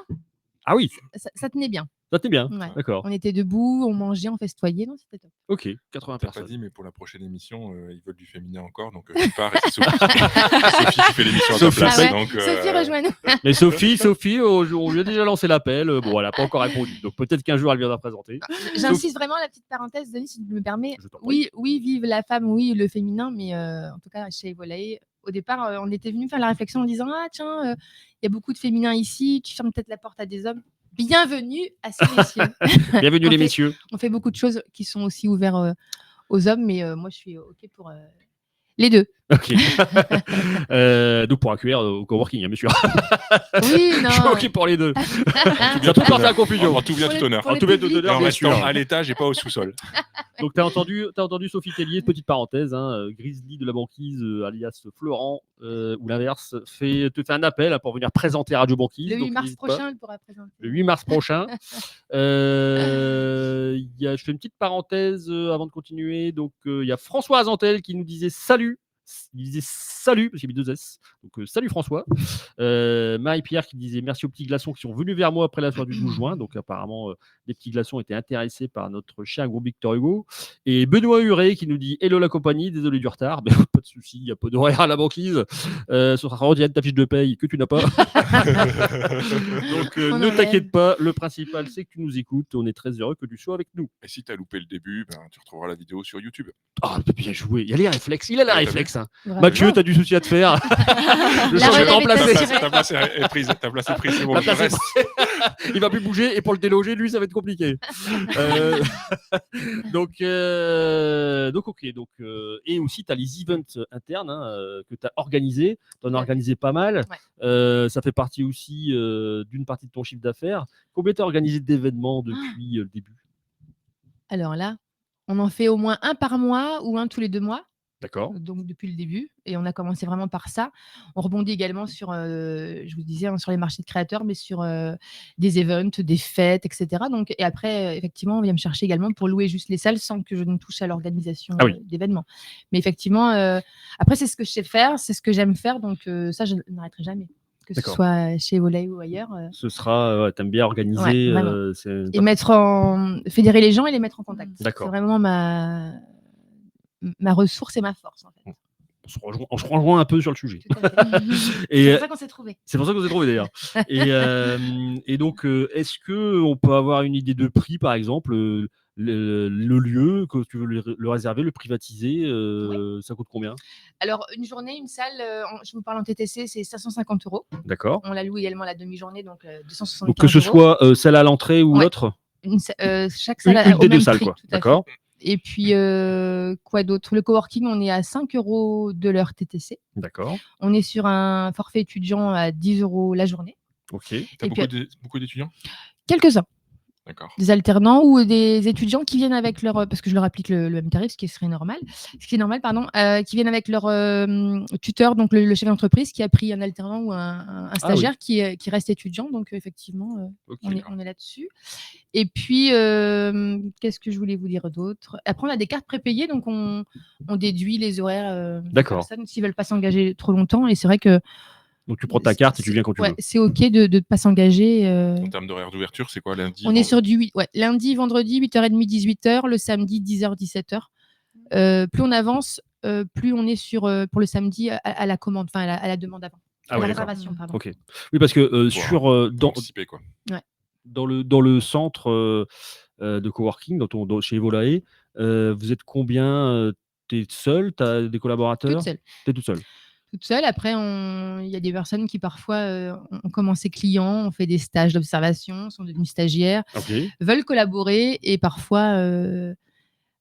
Ah oui, Ça tenait bien. ça t'est bien. Ouais. D'accord. On était debout, on mangeait, on festoyait. Non, c'était top. Ok, 80 T'as pas personnes. dit, mais pour la prochaine émission, ils veulent du féminin encore, donc tu pars et c'est Sophie. Sophie qui fait l'émission à ta Sophie. place. Ah ouais. Donc, Sophie, rejoins-nous. Mais Sophie, on lui a déjà lancé l'appel. Bon, elle n'a pas encore répondu. Donc peut-être qu'un jour, elle viendra présenter. J'insiste vraiment, la petite parenthèse, Denis, si tu me permets. Je t'en prie. Oui, vive la femme, oui, le féminin, mais en tout cas, chez Evolay, au départ, on était venu faire la réflexion en disant, ah tiens, il y a beaucoup de féminins ici, tu fermes peut-être la porte à des hommes. Bienvenue à ces messieurs. Bienvenue les fait- messieurs. On fait beaucoup de choses qui sont aussi ouvertes aux hommes, mais moi, je suis OK pour les deux. Ok. Donc pour accueillir au coworking, hein, monsieur. Oui, non. Je suis ok pour les deux. J'ai tout porté à confusion. En tout bien, Pour tout les- honneur. pour les tout bien, publics. tout honneur, Et en bien restant sûr. à l'étage et pas au sous-sol. Donc, tu as entendu Sophie Tellier, petite parenthèse, hein, Grizzly de la banquise, alias Florent, ou l'inverse, te fait un appel pour venir présenter Radio Banquise. Le 8 donc mars n'hésite pas. prochain, elle pourra présenter. Le 8 mars prochain. Je fais une petite parenthèse avant de continuer. Donc, il y a François Azantel qui nous disait salut. Il disait salut, parce qu'il y avait 2 S. Donc, salut François. Marie-Pierre qui disait merci aux petits glaçons qui sont venus vers moi après la soirée du 12 juin. Donc, apparemment, les petits glaçons étaient intéressés par notre cher groupe Victor Hugo. Et Benoît Huré qui nous dit hello la compagnie, désolé du retard. Ben, pas de souci, il n'y a pas d'horaire à la banquise. Ce sera retiré de ta fiche de paye que tu n'as pas. Donc, On ne enlève. t'inquiète pas, le principal c'est que tu nous écoutes. On est très heureux que tu sois avec nous. Et si t'as loupé le début, tu retrouveras la vidéo sur YouTube. Ah, bien joué. Il y a les réflexes. Il a les Ouais, t'as réflexes. Hein. Bravo. Mathieu, t'as du souci à te faire. Je La sens que je vais te relève est remplacer. assurée. Ta place est prise. Ta place est prise. C'est bon, La je place est reste. Il va plus bouger et pour le déloger, lui, ça va être compliqué. Donc, ok. Et aussi, tu as les events internes que tu as organisés. Tu en as organisé pas mal. Ouais. Ça fait partie aussi d'une partie de ton chiffre d'affaires. Combien tu as organisé d'événements depuis le début? Alors là, on en fait au moins un par mois ou un tous les 2 mois. D'accord. donc depuis le début. Et on a commencé vraiment par ça. On rebondit également sur, je vous disais, sur les marchés de créateurs, mais sur des events, des fêtes, etc. Donc, et après, effectivement, on vient me chercher également pour louer juste les salles sans que je ne touche à l'organisation d'événements. Mais effectivement, après, c'est ce que je sais faire, c'est ce que j'aime faire. Donc ça, je n'arrêterai jamais. Que ce soit chez Volay ou ailleurs. Ce sera, t'aimes bien organiser. Et fédérer les gens et les mettre en contact. D'accord. C'est vraiment ma ressource et ma force, en fait. On se rejoint un peu sur le sujet. Et c'est pour ça qu'on s'est trouvé. C'est pour ça qu'on s'est trouvé d'ailleurs. Et donc, est-ce qu'on peut avoir une idée de prix, par exemple, le lieu que tu veux le réserver, le privatiser, ça coûte combien? Alors, une journée, une salle, je vous parle en TTC, c'est 550 €. D'accord. On la loue également la demi-journée, donc 275 €. Donc, que ce soit celle à l'entrée ou l'autre? Chaque salle a une au des même deux salles, prix. quoi. D'accord. Et puis, quoi d'autre? Le coworking, on est à 5 € de l'heure TTC. D'accord. On est sur un forfait étudiant à 10 € la journée. Ok. T'as beaucoup d'étudiants? Quelques-uns. D'accord. Des alternants ou des étudiants qui viennent avec leur, parce que je leur applique le même tarif, ce qui est normal, qui viennent avec leur tuteur, donc le chef d'entreprise qui a pris un alternant ou un stagiaire qui reste étudiant. Donc effectivement, on est là-dessus. Et puis, qu'est-ce que je voulais vous dire d'autre? Après, on a des cartes prépayées, donc on déduit les horaires des personnes s'ils veulent pas s'engager trop longtemps. Et c'est vrai que donc tu prends ta carte et tu viens quand tu veux. C'est ok de ne pas s'engager. En termes d'horaire d'ouverture, c'est quoi lundi? On est sur du lundi, vendredi, 8h30, 18h, le samedi, 10h, 17h. Plus on avance, plus on est sur, pour le samedi, à la commande, enfin à la demande avant. À la réservation, pardon. Ok. Oui, parce que anticiper, quoi. Dans le centre de coworking, chez Volae, vous êtes combien? Tu es seule? Tu as des collaborateurs? Toute seule. Tu es toute seule. Toute seule. Après, il y a des personnes qui parfois ont commencé clients, ont fait des stages d'observation, sont devenus stagiaires, veulent collaborer et parfois,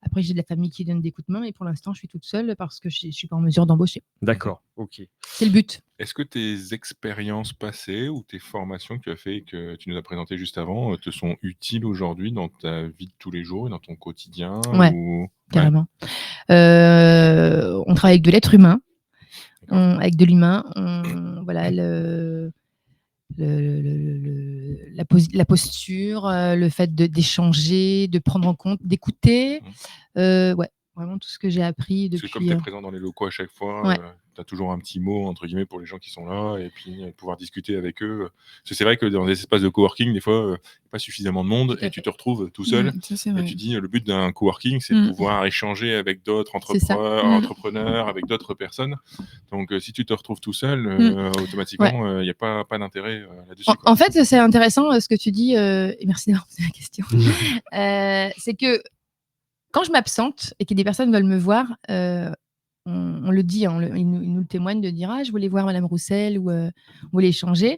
après j'ai de la famille qui donne des coups de main, mais pour l'instant je suis toute seule parce que je ne suis pas en mesure d'embaucher. D'accord, ok. C'est le but. Est-ce que tes expériences passées ou tes formations que tu as fait et que tu nous as présentées juste avant te sont utiles aujourd'hui dans ta vie de tous les jours et dans ton quotidien? Carrément. On travaille avec de l'être humain. Avec de l'humain, voilà, la posture, le fait d'échanger, de prendre en compte, d'écouter, vraiment tout ce que j'ai appris depuis. Parce que comme tu es présent dans les locaux à chaque fois, tu as toujours un petit mot entre guillemets pour les gens qui sont là et puis pouvoir discuter avec eux. Parce que c'est vrai que dans des espaces de coworking, des fois, il n'y a pas suffisamment de monde et tu te retrouves tout seul. Et tu dis, le but d'un coworking, c'est de pouvoir échanger avec d'autres entrepreneurs, avec d'autres personnes. Donc, si tu te retrouves tout seul, automatiquement, il n'y a pas d'intérêt là-dessus. En fait, c'est intéressant ce que tu dis, et merci d'avoir posé la question. C'est que quand je m'absente et que des personnes veulent me voir, on le dit, ils nous le témoignent de dire je voulais voir Madame Roussel ou voulais échanger.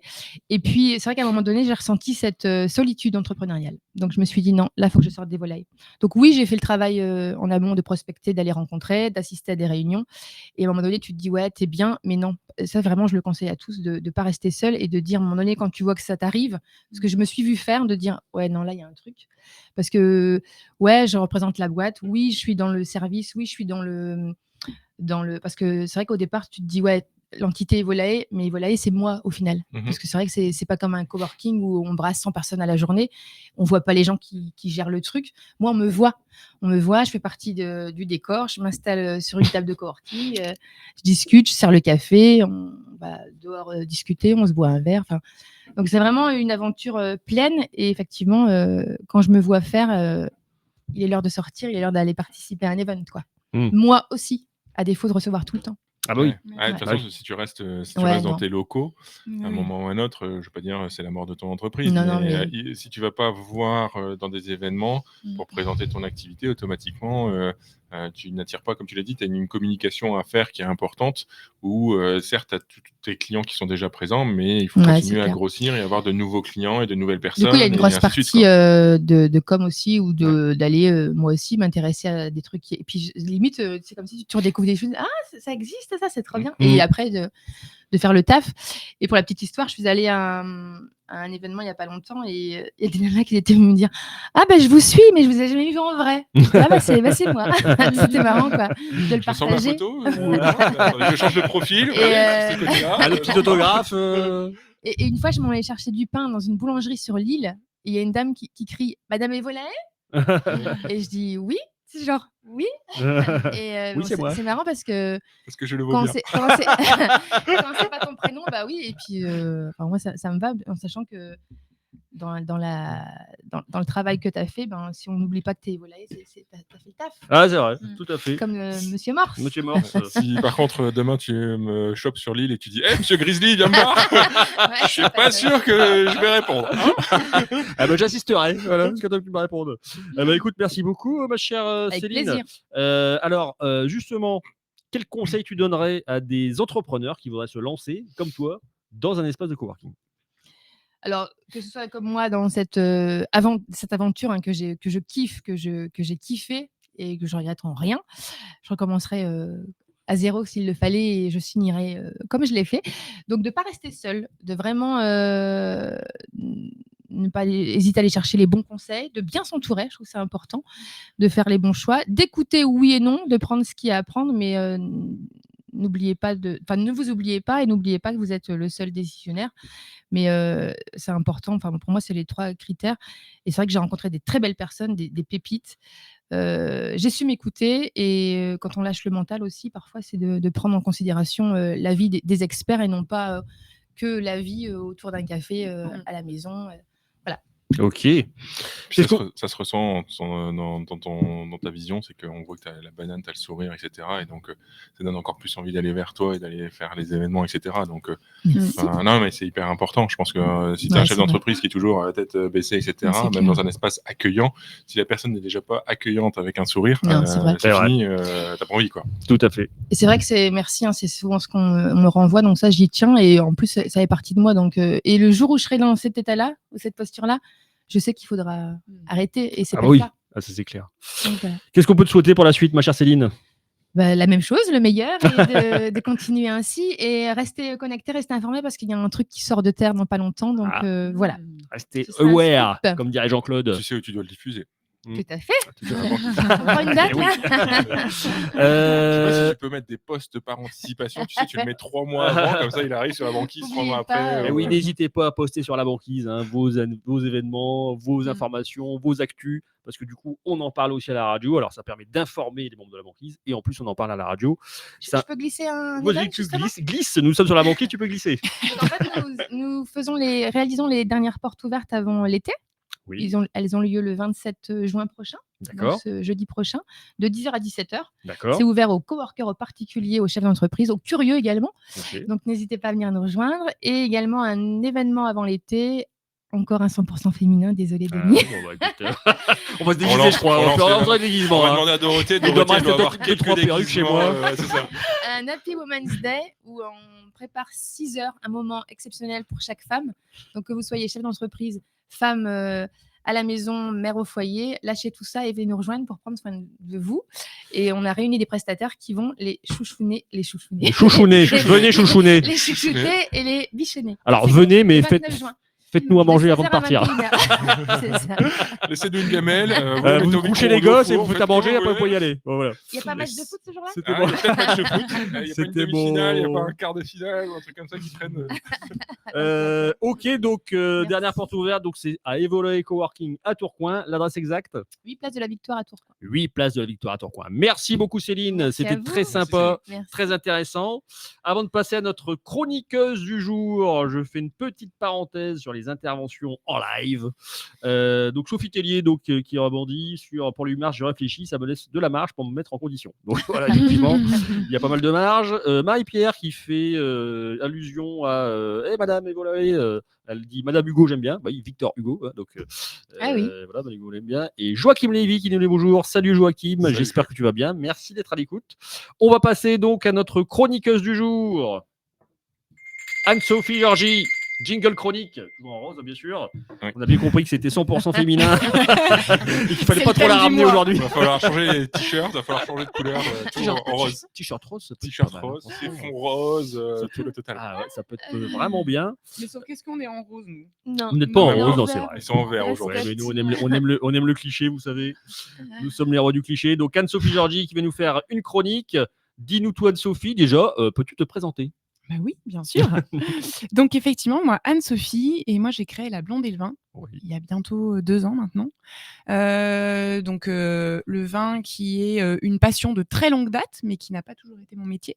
Et puis c'est vrai qu'à un moment donné, j'ai ressenti cette solitude entrepreneuriale. Donc je me suis dit non, là il faut que je sorte des volailles. Donc oui, j'ai fait le travail en amont de prospecter, d'aller rencontrer, d'assister à des réunions. Et à un moment donné, tu te dis ouais, t'es bien, mais non. Ça vraiment, je le conseille à tous de ne pas rester seul et de dire à un moment donné quand tu vois que ça t'arrive, ce que je me suis vue faire, de dire ouais non là il y a un truc. Parce que ouais, je représente la boîte, oui, je suis dans le service, oui, je suis dans le parce que c'est vrai qu'au départ tu te dis ouais, l'entité est Volae, mais Volae c'est moi au final. Parce que c'est vrai que c'est pas comme un coworking où on brasse 100 personnes à la journée, on voit pas les gens qui gèrent le truc. Moi on me voit, je fais partie du décor, je m'installe sur une table de coworking, je discute, je sers le café, on va dehors discuter, on se boit un verre, donc c'est vraiment une aventure pleine. Et effectivement quand je me vois faire, il est l'heure de sortir, il est l'heure d'aller participer à un event, quoi. Moi aussi, à défaut de recevoir tout le temps. Ah bah oui. De toute façon, si tu restes dans tes locaux, à un moment ou à un autre, je ne vais pas dire c'est la mort de ton entreprise, mais si tu ne vas pas voir dans des événements pour présenter ton activité, automatiquement, tu n'attires pas, comme tu l'as dit, tu as une communication à faire qui est importante, où certes, tu as tous tes clients qui sont déjà présents, mais il faut continuer à grossir et avoir de nouveaux clients et de nouvelles personnes. Du coup, il y a une grosse partie de com aussi, ou d'aller, moi aussi, m'intéresser à des trucs. Et puis, limite, c'est comme si tu redécouvres des choses. Ah, ça existe, ça, c'est trop bien. Mmh. Et après, de faire le taf. Et pour la petite histoire, je suis allée à un événement il n'y a pas longtemps et il y a des nanas qui étaient venues me dire « Ah, je vous suis, mais je vous ai jamais vu en vrai. » Ah, c'est moi. C'était marrant, quoi, de le Je ressemble à la partager. photo attendez, je change de profil. Et, c'est ce côté-là. Ah, le petit autographe. Et une fois, je m'en allais chercher du pain dans une boulangerie sur l'île. Et il y a une dame qui crie « Madame Evolae ?» Et je dis « Oui ». C'est genre « Oui ». Et Oui, c'est moi. c'est marrant parce que Parce que je le vois quand bien. c'est pas ton prénom, bah oui. Et puis, moi, ça me va, en sachant que dans le travail que tu as fait, si on n'oublie pas que tu es volaille, tu as fait le taf. Ah, c'est vrai, tout à fait. Comme Monsieur Morse. Monsieur Morse. Si par contre demain tu me chopes sur l'île et tu dis Monsieur Grizzly, viens me voir, Ouais, je suis pas sûr que je vais répondre. Hein Ah bah, j'assisterai, voilà, parce que tu as pu me répondre. Écoute, merci beaucoup, ma chère Avec Céline. plaisir. Alors, justement, quel conseil tu donnerais à des entrepreneurs qui voudraient se lancer, comme toi, dans un espace de coworking? Alors, que ce soit comme moi dans cette aventure que je kiffe, que j'ai kiffé et que je regrette en rien, je recommencerai à zéro s'il le fallait et je signerai comme je l'ai fait. Donc, de ne pas rester seul, de vraiment ne pas hésiter à aller chercher les bons conseils, de bien s'entourer, je trouve que c'est important, de faire les bons choix, d'écouter oui et non, de prendre ce qu'il y a à prendre, mais n'oubliez pas ne vous oubliez pas et n'oubliez pas que vous êtes le seul décisionnaire. Mais c'est important. Enfin, pour moi, c'est les 3 critères. Et c'est vrai que j'ai rencontré des très belles personnes, des pépites. J'ai su m'écouter et quand on lâche le mental aussi, parfois, c'est de prendre en considération l'avis des experts et non pas que l'avis autour d'un café à la maison. Voilà. Ok. Ça se ressent dans ta vision, c'est qu'on voit que tu as la banane, tu as le sourire, etc. Et donc, ça donne encore plus envie d'aller vers toi et d'aller faire les événements, etc. Donc, non, mais c'est hyper important. Je pense que si tu es un chef d'entreprise qui est toujours à la tête baissée, etc., même dans un espace accueillant, si la personne n'est déjà pas accueillante avec un sourire, c'est fini, t'as pas envie, quoi. Tout à fait. Et c'est vrai que merci, c'est souvent ce qu'on me renvoie, donc ça, j'y tiens. Et en plus, ça fait partie de moi. Donc, et le jour où je serai dans cet état-là, ou cette posture-là, je sais qu'il faudra arrêter et c'est pas le cas. Ah, ça c'est clair. Donc, voilà. Qu'est-ce qu'on peut te souhaiter pour la suite, ma chère Céline? La même chose, le meilleur, et de continuer ainsi et rester connecté, rester informé parce qu'il y a un truc qui sort de terre dans pas longtemps. Donc voilà. Restez Ce sera un aware, scoop. comme dirait Jean-Claude. Tu sais où tu dois le diffuser. Tout à fait. On prend une date, Eh oui. là. Je sais pas si tu peux mettre des postes par anticipation. Tu sais, tu le mets 3 mois avant, comme ça il arrive sur la banquise 3 mois N'oubliez après. pas, Et oui, n'hésitez pas à poster sur la banquise vos événements, vos informations, vos actus, parce que du coup, on en parle aussi à la radio. Alors, ça permet d'informer les membres de la banquise, et en plus, on en parle à la radio. Je peux glisser un Vas-y, event, tu justement glisse. Nous sommes sur la banquise, tu peux glisser. Donc, en fait, nous réalisons les dernières portes ouvertes avant l'été. Oui. Elles ont lieu le 27 juin prochain, D'accord. donc ce jeudi prochain, de 10h à 17h. D'accord. C'est ouvert aux coworkers, aux particuliers, aux chefs d'entreprise, aux curieux également. Okay. Donc n'hésitez pas à venir nous rejoindre. Et également un événement avant l'été, encore un 100% féminin, désolé Denis. On va se déguiser, je crois. On va faire un déguisement. On va demander à Dorothée. Il doit me Dorothée doit avoir rester 2-3 perruques chez moi. C'est ça. Un Happy Women's Day où on prépare 6 heures, un moment exceptionnel pour chaque femme. Donc que vous soyez chef d'entreprise, femme à la maison, mère au foyer, lâchez tout ça et venez nous rejoindre pour prendre soin de vous. Et on a réuni des prestataires qui vont les chouchouner. Venez chouchouner les chouchouter et les bichonner. Alors venez, mais faites-nous à manger avant de partir. Laissez-nous une gamelle. Vous couchez les gosses et vous faites à manger, après vous pouvez y aller. Bon, voilà. Il n'y a pas match de foot ce jour-là? Il y a peut-être match de foot. Il n'y a pas une demi-finale, il n'y a pas un quart de finale ou un truc comme ça qui traîne. Ok, donc dernière porte ouverte, donc c'est à Evolae Coworking à Tourcoing. L'adresse exacte? 8 place de la Victoire à Tourcoing. 8 place de la Victoire à Tourcoing. Merci beaucoup Céline, c'était très sympa, très intéressant. Avant de passer à notre chroniqueuse du jour, je fais une petite parenthèse sur les interventions en live. Donc Sophie Tellier qui rebondit sur pour les marges, je réfléchis, ça me laisse de la marge pour me mettre en condition. Donc voilà, effectivement, il y a pas mal de marge. Marie-Pierre qui fait allusion à Madame Evolae, elle dit Madame Hugo, j'aime bien. Bah, Victor Hugo, donc oui. voilà, Madame Hugo l'aime bien. Et Joachim Lévy qui nous dit bonjour. Salut Joachim, salut. J'espère que tu vas bien. Merci d'être à l'écoute. On va passer donc à notre chroniqueuse du jour. Anne-Sophie Georgie. Jingle chronique, toujours en rose, bien sûr. Oui. On a bien compris que c'était 100% féminin et qu'il fallait C'est pas le trop la thème du ramener mois. aujourd'hui. Il va falloir changer les t-shirts, il va falloir changer de couleur, toujours en rose. T-shirt rose, ça peut être T-shirt pas mal, rose, hein. c'est fond rose, tout le total. Ah ouais, ça peut être vraiment bien. Mais sauf qu'est-ce qu'on est en rose, nous? Non, Vous n'êtes pas en mais rose, non, vert. c'est vrai. Ils sont en vert Ouais, aujourd'hui. Ouais, mais nous, Respecte. on aime le cliché, vous savez. Nous sommes les rois du cliché. Donc, Anne-Sophie Georgi qui va nous faire une chronique. Dis-nous tout, Anne-Sophie, déjà, peux-tu te présenter? Bah oui, bien sûr. Donc effectivement, moi, Anne-Sophie, et moi j'ai créé La Blonde et le Vin Oui. il y a bientôt 2 ans maintenant. Donc le vin qui est une passion de très longue date, mais qui n'a pas toujours été mon métier,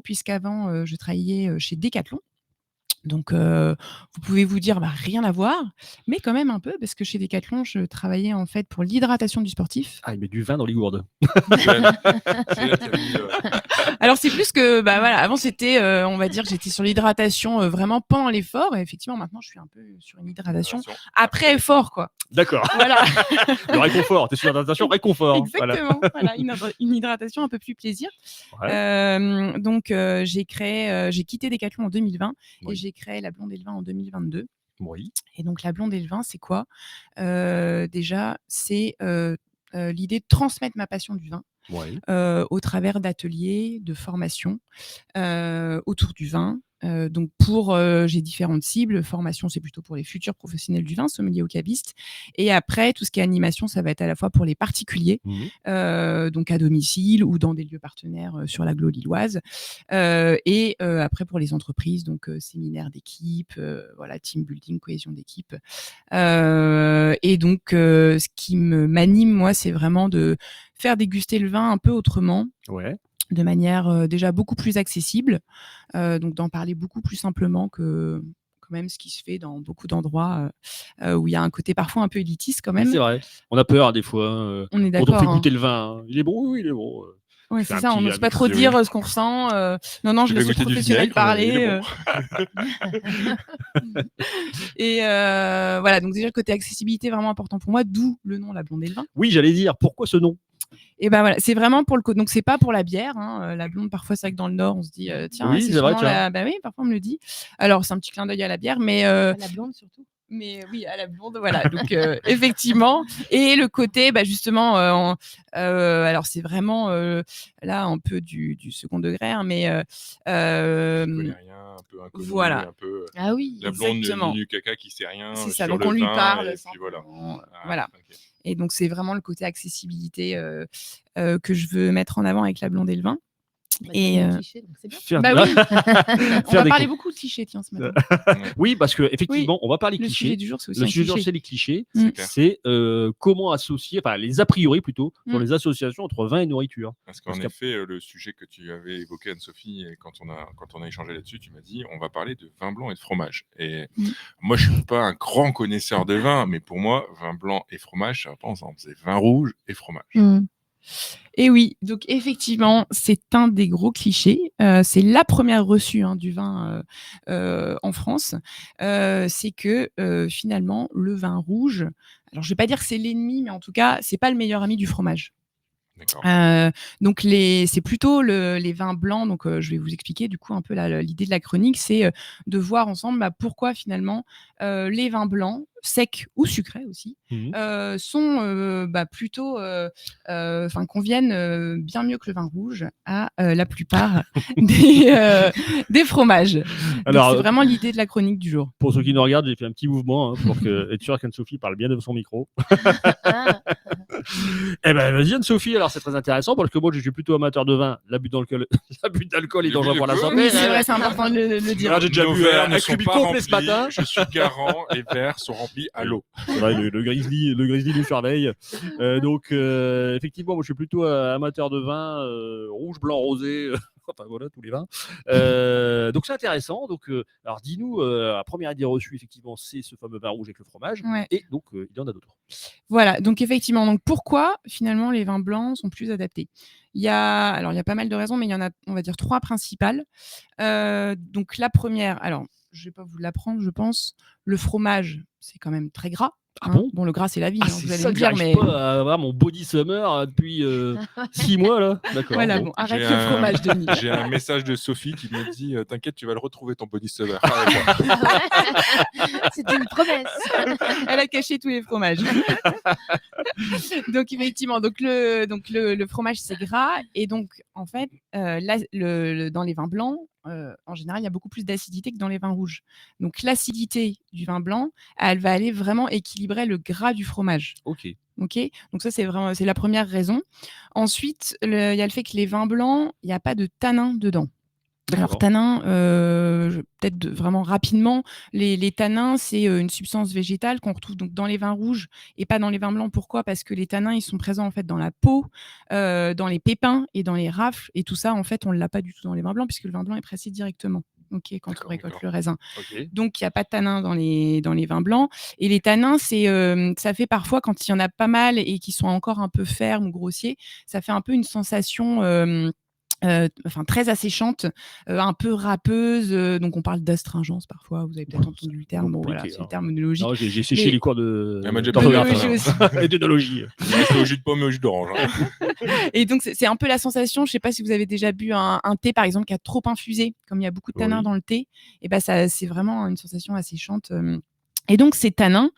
puisqu'avant je travaillais chez Decathlon. Donc vous pouvez vous dire rien à voir, mais quand même un peu, parce que chez Decathlon, je travaillais en fait pour l'hydratation du sportif. Ah, il met du vin dans les gourdes. C'est elle qui a mis, Alors c'est plus que voilà, avant c'était on va dire que j'étais sur l'hydratation vraiment pendant l'effort, et effectivement maintenant je suis un peu sur une hydratation après effort, quoi. D'accord. Voilà. Le réconfort. T'es sur l'adaptation réconfort. Voilà. Exactement. Voilà, une hydratation un peu plus plaisir. Ouais. Donc j'ai quitté Decathlon en 2020 Oui. et j'ai créé La Blonde et le Vin en 2022. Oui. Et donc La Blonde et le Vin, c'est quoi? Déjà, c'est l'idée de transmettre ma passion du vin Oui. au travers d'ateliers, de formations autour du vin. Donc j'ai différentes cibles. Formation, c'est plutôt pour les futurs professionnels du vin, sommeliers ou cavistes. Et après, tout ce qui est animation, ça va être à la fois pour les particuliers, donc à domicile ou dans des lieux partenaires sur l'agglo lilloise. Et après pour les entreprises, donc séminaires d'équipe, voilà, team building, cohésion d'équipe. Et donc, ce qui m'anime, moi, c'est vraiment de faire déguster le vin un peu autrement. Ouais. De manière déjà beaucoup plus accessible, donc d'en parler beaucoup plus simplement que quand même ce qui se fait dans beaucoup d'endroits où il y a un côté parfois un peu élitiste quand même. C'est vrai. On a peur des fois. On est Quand on d'accord. fait goûter le vin. Hein. Il est bon, oui, il est bon. Ouais, fais c'est un ça, on petit n'ose pas avec trop des- dire ce qu'on ressent. Non, je Tu laisse fais le goûter du professionnel vinaigre, il est parler. Et voilà, donc déjà le côté accessibilité est vraiment important pour moi, d'où le nom La Blonde et le Vin. Oui, j'allais dire, pourquoi ce nom? Et ben voilà, c'est vraiment pour le donc c'est pas pour la bière, hein, la blonde. Parfois c'est vrai que dans le Nord on se dit tiens, Oui, c'est c'est vrai, sûrement tiens. bah oui, parfois on me le dit. Alors c'est un petit clin d'œil à la bière, mais La blonde surtout. oui, à la blonde, voilà. Donc effectivement, et le côté justement alors c'est vraiment là un peu du second degré, hein, mais Je connais rien, un peu inconnu, voilà. un peu Ah oui. la blonde Exactement. du caca qui sait rien C'est ça, sur donc le on lui vin, parle et sans puis voilà. voilà. Ok. Et donc c'est vraiment le côté accessibilité que je veux mettre en avant avec La Blonde et le Vin. Et cliché, donc c'est bien. Faire bah de- oui, on va des parler co- beaucoup de clichés, tiens, ce matin. Oui, parce que effectivement, on va parler Le clichés. sujet du jour, c'est aussi Le un sujet du jour, cliché. c'est les clichés. Mm. clair. C'est comment associer, enfin les a priori plutôt, sur Mm. les associations entre vin et nourriture. Parce qu'en Parce effet, le sujet que tu avais évoqué, Anne-Sophie, et quand on a échangé là-dessus, tu m'as dit on va parler de vin blanc et de fromage. Et moi, je suis pas un grand connaisseur de vin, mais pour moi, vin blanc et fromage, ça va pas ensemble. C'est vin rouge et fromage. Et oui, donc effectivement, c'est un des gros clichés. C'est la première reçue du vin en France. C'est que finalement, le vin rouge, alors je vais pas dire que c'est l'ennemi, mais en tout cas, c'est pas le meilleur ami du fromage. D'accord. Donc c'est plutôt les vins blancs. Donc je vais vous expliquer du coup un peu l'idée de la chronique, c'est de voir ensemble pourquoi finalement les vins blancs, secs ou sucrés aussi, sont plutôt, conviennent bien mieux que le vin rouge à la plupart des fromages. Alors, Donc, c'est vraiment l'idée de la chronique du jour. pour ceux qui nous regardent, j'ai fait un petit mouvement pour être sûr qu'Anne-Sophie parle bien de son micro. Eh ben, vas-y Anne-Sophie, alors c'est très intéressant parce que moi je suis plutôt amateur de vin. L'abus d'alcool est dangereux pour la santé. Oui, c'est vrai, c'est important de le dire. Ah, j'ai déjà Nos bu verres ne un sont cubi pas complet ce remplis. matin. Je suis garant, les verres sont remplis à l'eau. C'est vrai, le grizzly nous surveille. Donc, effectivement, moi je suis plutôt amateur de vin, rouge, blanc, rosé. Enfin voilà, tous les vins. Donc c'est intéressant. Donc, alors dis-nous, la première idée reçue, effectivement, c'est ce fameux vin rouge avec le fromage. Ouais. Et donc, il y en a d'autres. Voilà, donc effectivement, donc pourquoi finalement les vins blancs sont plus adaptés? Il y a pas mal de raisons, mais il y en a, on va dire 3 principales. Donc la première, alors je vais pas vous l'apprendre, je pense. Le fromage, c'est quand même très gras. Ah bon ? Bon, le gras, c'est la vie, Ah, vous c'est allez ça me que dire, j'arrive mais pas à avoir mon body summer depuis 6 mois, là. D'accord. voilà, bon. bon, arrête J'ai le fromage, Denis. J'ai un message de Sophie qui me dit t'inquiète, tu vas le retrouver ton body summer avec moi. C'était une promesse. Elle a caché tous les fromages. Donc effectivement, le fromage c'est gras et donc en fait dans les vins blancs, en général il y a beaucoup plus d'acidité que dans les vins rouges. Donc l'acidité du vin blanc, elle va aller vraiment équilibrer le gras du fromage. Ok. Ok, donc ça c'est la première raison. Ensuite, il y a le fait que les vins blancs, il n'y a pas de tanin dedans. Alors D'accord. tanin, peut-être vraiment rapidement, les tanins, c'est une substance végétale qu'on retrouve donc dans les vins rouges et pas dans les vins blancs. Pourquoi ? Parce que les tanins, ils sont présents en fait dans la peau, dans les pépins et dans les rafles. Et tout ça, en fait, on ne l'a pas du tout dans les vins blancs puisque le vin blanc est pressé directement. Ok, quand on D'accord, récolte d'accord. le raisin. Ok. Donc, il n'y a pas de tanins dans les vins blancs. Et les tanins, ça fait parfois, quand il y en a pas mal et qui sont encore un peu fermes ou grossiers, ça fait un peu une sensation très asséchante, un peu râpeuse. Donc, on parle d'astringence parfois. Vous avez peut-être entendu le terme. Bon, voilà, Compliqué, c'est le hein. terminologie. Non, j'ai séché Mais- les cours de Elle m'a déjà d'orthographe, parlé hein. d'astringence. Et d'œnologie. Il reste au jus de pomme et au jus d'orange. Hein. Et donc, c'est un peu la sensation. Je sais pas si vous avez déjà bu un thé, par exemple, qui a trop infusé, comme il y a beaucoup de tanins Oui. dans le thé. Et ben, c'est vraiment une sensation asséchante. Et donc, ces tanins,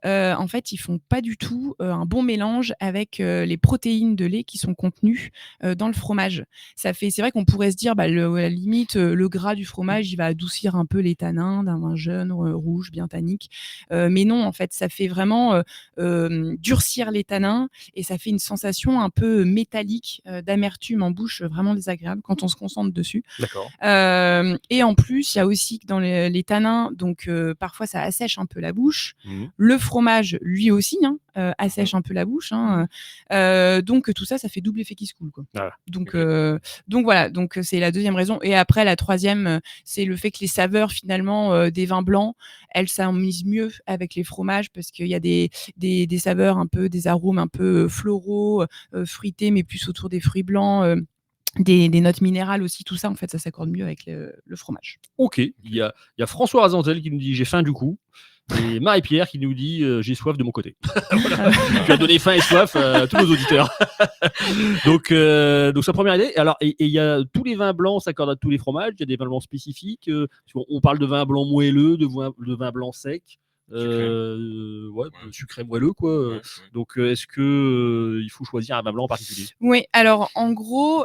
en fait, ils font pas du tout un bon mélange avec les protéines de lait qui sont contenues dans le fromage. C'est vrai qu'on pourrait se dire, à la limite, le gras du fromage, il va adoucir un peu les tanins d'un vin jeune, rouge, bien tannique. Mais non, en fait, ça fait vraiment durcir les tanins et ça fait une sensation un peu métallique, d'amertume en bouche, vraiment désagréable quand on se concentre dessus. D'accord. Et en plus, il y a aussi que dans les tanins, donc parfois ça assèche un peu la bouche. Mhm. Le fromage, lui aussi, assèche un peu la bouche. Donc tout ça, ça fait double effet qui se coule, quoi. Voilà. Donc, Ok. donc voilà, donc c'est la deuxième raison. Et après, la troisième, c'est le fait que les saveurs finalement des vins blancs, elles s'harmonisent mieux avec les fromages parce qu'il y a des saveurs un peu, des arômes un peu floraux, fruités, mais plus autour des fruits blancs. Des notes minérales aussi, tout ça, en fait, ça s'accorde mieux avec le fromage. Ok. Il y a François Razantel qui nous dit j'ai faim du coup. Et Marie-Pierre qui nous dit j'ai soif de mon côté. Voilà. Tu as donné faim et soif à tous nos auditeurs. donc sa première idée. Alors, et il y a tous les vins blancs s'accordent à tous les fromages. Il y a des vins blancs spécifiques. On parle de vin blanc moelleux, de vin blanc sec. Sucré moelleux, quoi. Ouais. Donc, est-ce que il faut choisir un vin blanc en particulier ? Oui, alors en gros,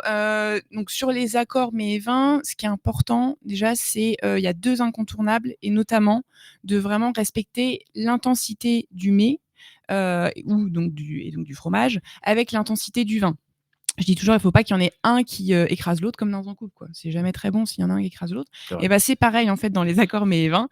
donc sur les accords mets et vins, ce qui est important déjà, c'est il y a 2 incontournables et notamment de vraiment respecter l'intensité du mets ou donc du fromage avec l'intensité du vin. Je dis toujours, il ne faut pas qu'il y en ait un qui écrase l'autre comme dans un couple, quoi. C'est jamais très bon s'il y en a un qui écrase l'autre. Et ben c'est pareil en fait dans les accords mets et vins.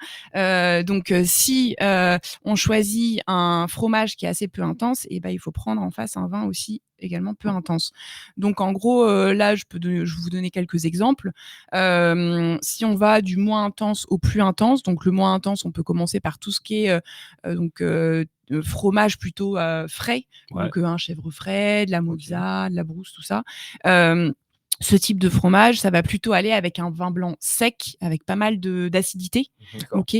Donc si on choisit un fromage qui est assez peu intense, et ben il faut prendre en face un vin aussi également peu intense. Donc en gros là je vais vous donner quelques exemples. Si on va du moins intense au plus intense, donc le moins intense, on peut commencer par tout ce qui est fromage plutôt frais, Ouais. donc un chèvre frais, de la mozza, de la brousse, tout ça. Ce type de fromage, ça va plutôt aller avec un vin blanc sec, avec pas mal d'acidité. D'accord. Ok.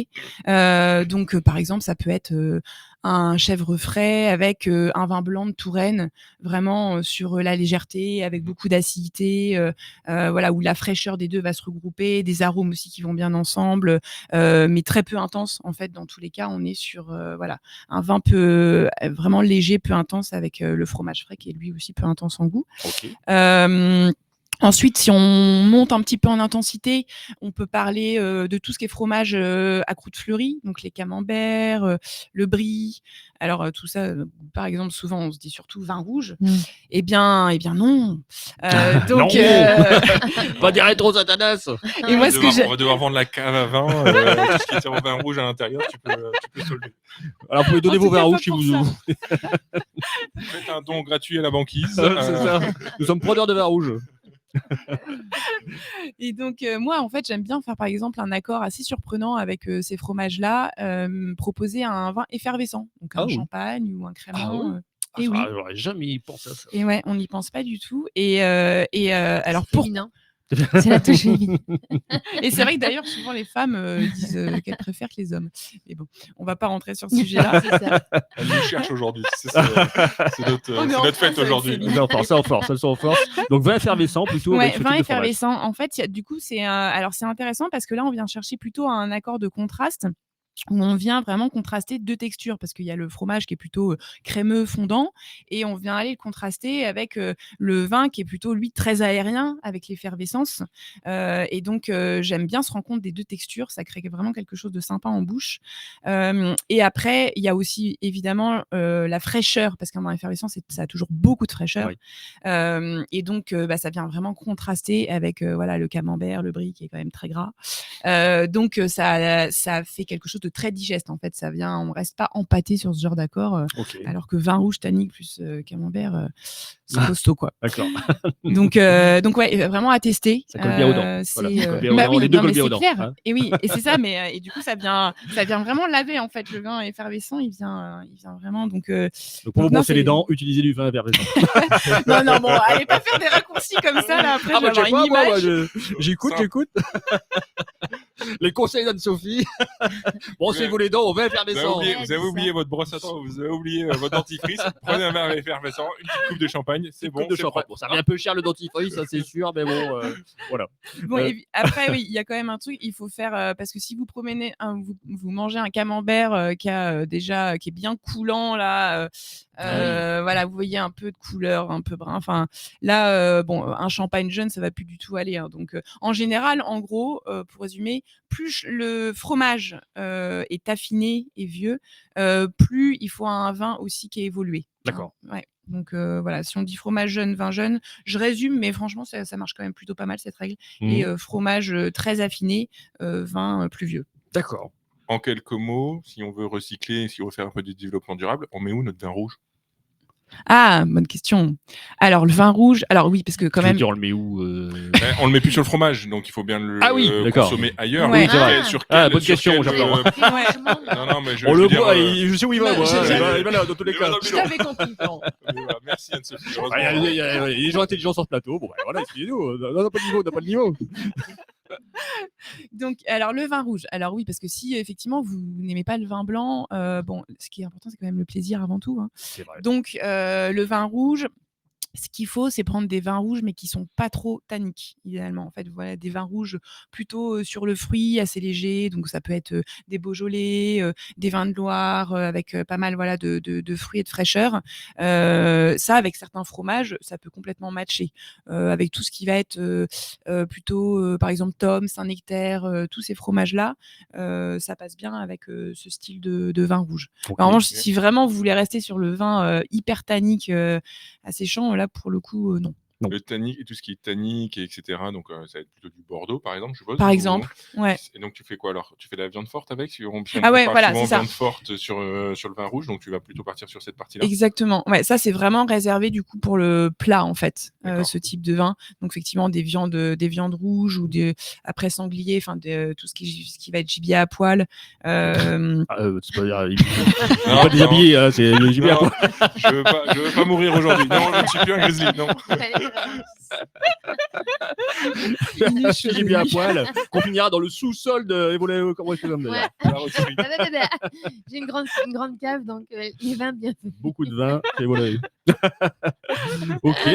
Donc, par exemple, ça peut être un chèvre frais avec un vin blanc de Touraine, vraiment sur la légèreté, avec beaucoup d'acidité, voilà, où la fraîcheur des deux va se regrouper, des arômes aussi qui vont bien ensemble, mais très peu intense. En fait, dans tous les cas, on est sur voilà, un vin vraiment léger, peu intense, avec le fromage frais qui est lui aussi peu intense en goût. Ok. Ensuite, si on monte un petit peu en intensité, on peut parler de tout ce qui est fromage à croûte fleurie, donc les camemberts, le brie. Alors tout ça, par exemple, souvent on se dit surtout vin rouge. Eh bien non. Donc, Pas des rétro satanas. Et moi, On va devoir vendre la cave à vin, tout ce qui est au vin rouge à l'intérieur, tu peux solder. Alors, vous pouvez donner En vos tout cas, vins pas rouges si pour vous. ça. Faites un don gratuit à la banquise. C'est ça. Nous sommes preneurs de vin rouge. Et donc, moi, en fait, j'aime bien faire, par exemple, un accord assez surprenant avec ces fromages-là, proposer un vin effervescent, donc un champagne ou un crément. Et oui. J'aurais jamais pensé à ça. Et ouais, on n'y pense pas du tout. Alors, féminin. C'est la touche féminine. Et c'est vrai que d'ailleurs, souvent, les femmes disent qu'elles préfèrent que les hommes. Mais bon, on va pas rentrer sur ce sujet-là. C'est ça. Elle nous cherche aujourd'hui. C'est notre fête aujourd'hui. Ça en force. Donc vin effervescent plutôt. Ouais, avec ce vin type de fromage. effervescent. En fait, du coup, alors c'est intéressant parce que là, on vient chercher plutôt un accord de contraste où on vient vraiment contraster 2 textures parce qu'il y a le fromage qui est plutôt crémeux, fondant, et on vient aller le contraster avec le vin qui est plutôt, lui, très aérien avec l'effervescence. Et donc, j'aime bien ce rencontre des 2 textures. Ça crée vraiment quelque chose de sympa en bouche. Et après, il y a aussi évidemment la fraîcheur parce qu'un vin effervescent, ça a toujours beaucoup de fraîcheur. Oui. Et donc, ça vient vraiment contraster avec voilà, le camembert, le brie qui est quand même très gras. Donc, ça fait quelque chose de très digeste en fait. On reste pas empâté sur ce genre d'accord. Ok. Alors que vin rouge tannique plus camembert, c'est costaud quoi. D'accord. Donc ouais, vraiment à tester. Ça colle bien aux dents. C'est, Voilà, ça colle bien aux bah dents. oui, Les deux non, collent mais bien aux c'est dents, clair. hein. Et oui, et c'est ça. Mais et du coup, ça vient vraiment laver en fait le vin effervescent. Il vient vraiment. Donc pour vous non, brosser les dents, utilisez du vin effervescent. non, bon, allez pas faire des raccourcis comme ça là. Après, je vais avoir une image. J'écoute. Les conseils d'Anne-Sophie. Brossez-vous les dents au vin effervescent. Vous avez oublié votre brosse à dents, vous avez oublié votre dentifrice. Prenez un vin effervescent, une petite coupe de champagne, c'est bon. De champagne. Bon, ça revient un peu cher le dentifrice, ça c'est sûr, mais bon, voilà. Bon, et après, oui, il y a quand même un truc, il faut faire parce que si vous promenez, vous mangez un camembert qui est bien coulant là, voilà, vous voyez un peu de couleur, un peu brun. Enfin, là, bon, un champagne jeune, ça va plus du tout aller. Hein. Donc, en général, en gros, pour résumer, plus le fromage est affiné et vieux, plus il faut un vin aussi qui est évolué. D'accord. Ouais. Donc voilà, si on dit fromage jeune, vin jeune, je résume, mais franchement, ça marche quand même plutôt pas mal cette règle. Et fromage très affiné, vin plus vieux. D'accord. En quelques mots, si on veut recycler, si on veut faire un peu de développement durable, on met où notre vin rouge? Ah, bonne question. Alors, le vin rouge, alors oui, parce que quand même. On le met où On le met plus sur le fromage, donc il faut bien le consommer ailleurs. Ouais. Oui, c'est vrai. Sur bonne question, j'adore. Non, mais On je le veux dire, voit, je sais où il va, moi. Il va là, dans tous les cas. Je t'avais compris. Voilà, merci Anne-Sophie. Il y a des gens intelligents sur ce plateau. Bon, ben voilà, excusez-nous. On n'a pas le niveau. Donc, alors le vin rouge. Alors oui, parce que si effectivement vous n'aimez pas le vin blanc, bon, ce qui est important, c'est quand même le plaisir avant tout. Hein. C'est vrai. Donc, le vin rouge. Ce qu'il faut, c'est prendre des vins rouges, mais qui sont pas trop tanniques, idéalement. En fait, voilà, des vins rouges plutôt sur le fruit, assez légers. Donc, ça peut être des Beaujolais, des vins de Loire, avec pas mal voilà, de fruits et de fraîcheur. Ça, avec certains fromages, ça peut complètement matcher. Avec tout ce qui va être plutôt, par exemple, Tom, Saint-Nectaire, tous ces fromages-là, ça passe bien avec ce style de vin rouge. Okay. En revanche, si vraiment vous voulez rester sur le vin hyper tannique, asséchant, là, pour le coup, non. Le tannique et tout ce qui est tannique, etc. Donc, ça va être plutôt du Bordeaux, par exemple, je suppose. Par exemple, ouais. Et donc, tu fais quoi alors? Tu fais de la viande forte avec? Ah ouais, voilà, c'est ça. Viande forte sur le vin rouge, donc tu vas plutôt partir sur cette partie-là. Exactement. Ouais, ça c'est vraiment réservé du coup pour le plat en fait, ce type de vin. Donc effectivement des viandes rouges ou après sanglier, enfin tout ce qui va être gibier à poil. C'est pas dire, il pas déshabillé, hein, c'est le gibier à poil. Je veux pas mourir aujourd'hui. Non, je ne suis plus un grizzly. Non. Gibier à poil qu'on finira dans le sous-sol de Evoleo. Comment est-ce que j'ai une grande cave, donc les vins bien. Beaucoup de vin, Evoleo. Ok.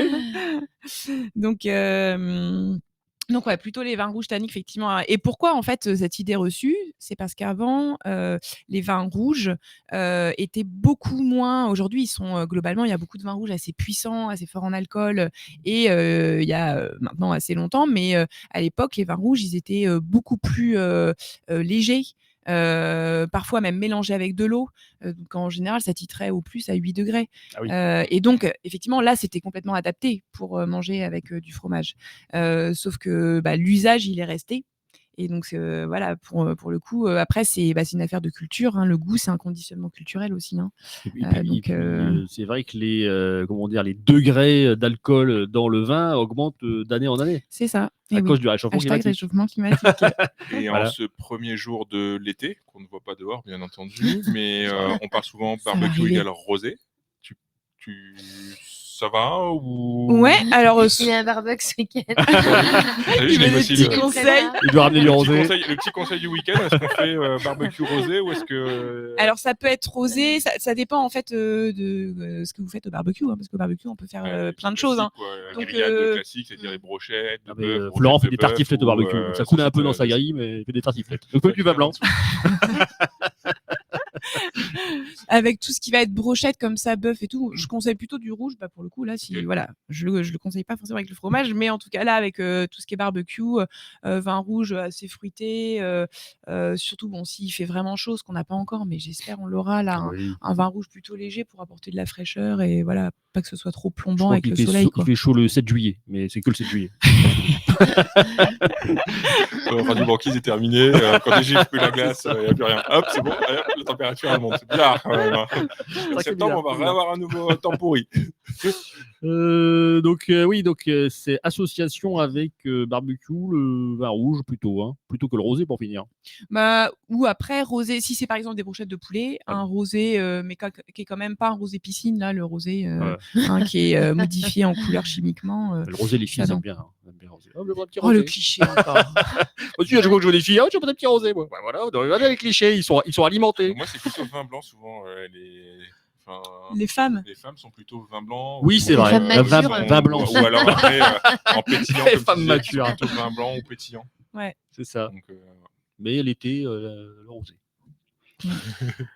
Donc ouais, plutôt les vins rouges tanniques, effectivement. Et pourquoi en fait cette idée reçue? C'est parce qu'avant, les vins rouges étaient beaucoup moins. Aujourd'hui, ils sont globalement, il y a beaucoup de vins rouges assez puissants, assez forts en alcool, et il y a maintenant assez longtemps. Mais à l'époque, les vins rouges, ils étaient beaucoup plus légers. Parfois même mélangés avec de l'eau, donc en général ça titrait au plus à 8 degrés. Ah oui. Et donc effectivement là c'était complètement adapté pour manger avec du fromage, sauf que l'usage il est resté. Et donc voilà, pour le coup, après c'est une affaire de culture. Hein. Le goût, c'est un conditionnement culturel aussi. Hein. C'est vrai que les degrés d'alcool dans le vin augmentent d'année en année. C'est ça. À cause du réchauffement climatique. Réchauffement climatique. Et en ce premier jour de l'été, qu'on ne voit pas dehors, bien entendu, mais on parle souvent barbecue égale rosé. Tu ça va ou... Ouais, alors Il a un barbecue ce week-end. T'as vu, il je veut des négocie petits le- conseils. Il doit ramener du rosé. Le petit conseil du week-end, est-ce qu'on fait barbecue rosé ou est-ce que... Alors ça peut être rosé, ça dépend en fait de ce que vous faites au barbecue, parce qu'au barbecue on peut faire plein de choses. Hein. Donc, Donc, grillade classique, c'est-à-dire les brochettes, de Ah, mais, bœuf, Florent fait brochettes des de bœuf tartiflettes au ou, barbecue. Donc ça coule un peu dans sa saucisse, grille, mais il fait des tartiflettes. Donc du vin blanc. Avec tout ce qui va être brochette comme ça, bœuf et tout, je conseille plutôt du rouge. Pour le coup là, si Ok. voilà, je le conseille pas forcément avec le fromage, mais en tout cas là avec tout ce qui est barbecue, vin rouge assez fruité, surtout bon s'il fait vraiment chaud, ce qu'on n'a pas encore, mais j'espère on l'aura là, Oui. un vin rouge plutôt léger pour apporter de la fraîcheur et voilà, pas que ce soit trop Je plombant crois avec qu'il le fait, soleil. il fait chaud le 7 juillet, mais c'est que le 7 juillet. Radio Banquise est terminé. Quand les gifles plus la glace, il n'y a plus rien. Hop, c'est bon. Allez, hop, la température elle monte. C'est bizarre quand même. Hein. En c'est septembre, bizarre, on va c'est bizarre. réavoir un nouveau temps pourri. Donc c'est association avec barbecue, le vin rouge plutôt, hein, plutôt que le rosé pour finir. Ou après rosé, si c'est par exemple des brochettes de poulet, un rosé mais qui est quand même pas un rosé piscine là, le rosé qui est modifié en couleur chimiquement. Le rosé, les filles ça, aiment non. bien. Hein. Elles aiment bien le rosé. Oh, le petit Oh rosé. le cliché encore. Aussi, à chaque fois que je vois des filles, tu veux des petits rosés, moi. Ouais, voilà, regardez les clichés, ils sont alimentés. Moi, c'est plutôt vin blanc souvent. Les femmes. Les femmes sont plutôt vin blanc. Oui, c'est Les vrai. femmes matures, Vin blanc. Ou alors après, en pétillant. Les comme tu femmes disais, matures. c'est plutôt vin blanc ou pétillant. C'est ça. Donc, Mais l'été, le rosé.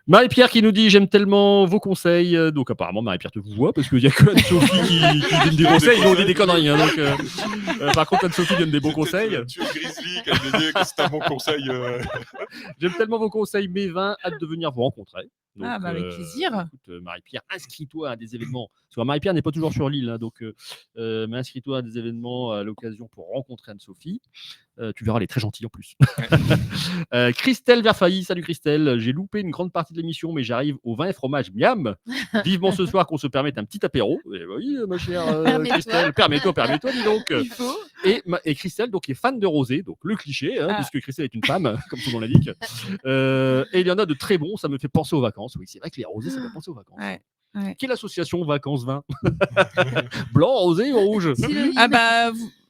Marie-Pierre qui nous dit j'aime tellement vos conseils. Donc apparemment Marie-Pierre te voit parce qu'il y a que Anne-Sophie qui donne des conseils. Nous on dit des conneries. Hein, donc, par contre Anne-Sophie donne des bons conseils. Tu es Grizzly, qu'elle me dit que c'est un bon conseil. J'aime tellement vos conseils, mes vins, hâte de venir vous rencontrer. Donc, avec plaisir. Écoute, Marie-Pierre, inscris-toi à des événements. Parce que Marie-Pierre n'est pas toujours sur l'île, hein, donc mais inscris-toi à des événements à l'occasion pour rencontrer Anne-Sophie. Tu verras, elle est très gentille en plus. Christelle Verfailly, salut Christelle. J'ai loupé une grande partie de l'émission, mais j'arrive au vin et fromage miam. Vivement ce soir qu'on se permette un petit apéro. Et oui, ma chère Christelle, permets-toi, dis donc. Il faut. Et Christelle, donc, est fan de rosé, donc le cliché, hein, puisque Christelle est une femme, comme son nom l'indique. Et il y en a de très bons, ça me fait penser aux vacances. Oui, c'est vrai que les rosés, ça fait penser aux vacances. Ouais. Quelle association vacances-vin Blanc, rosé ou rouge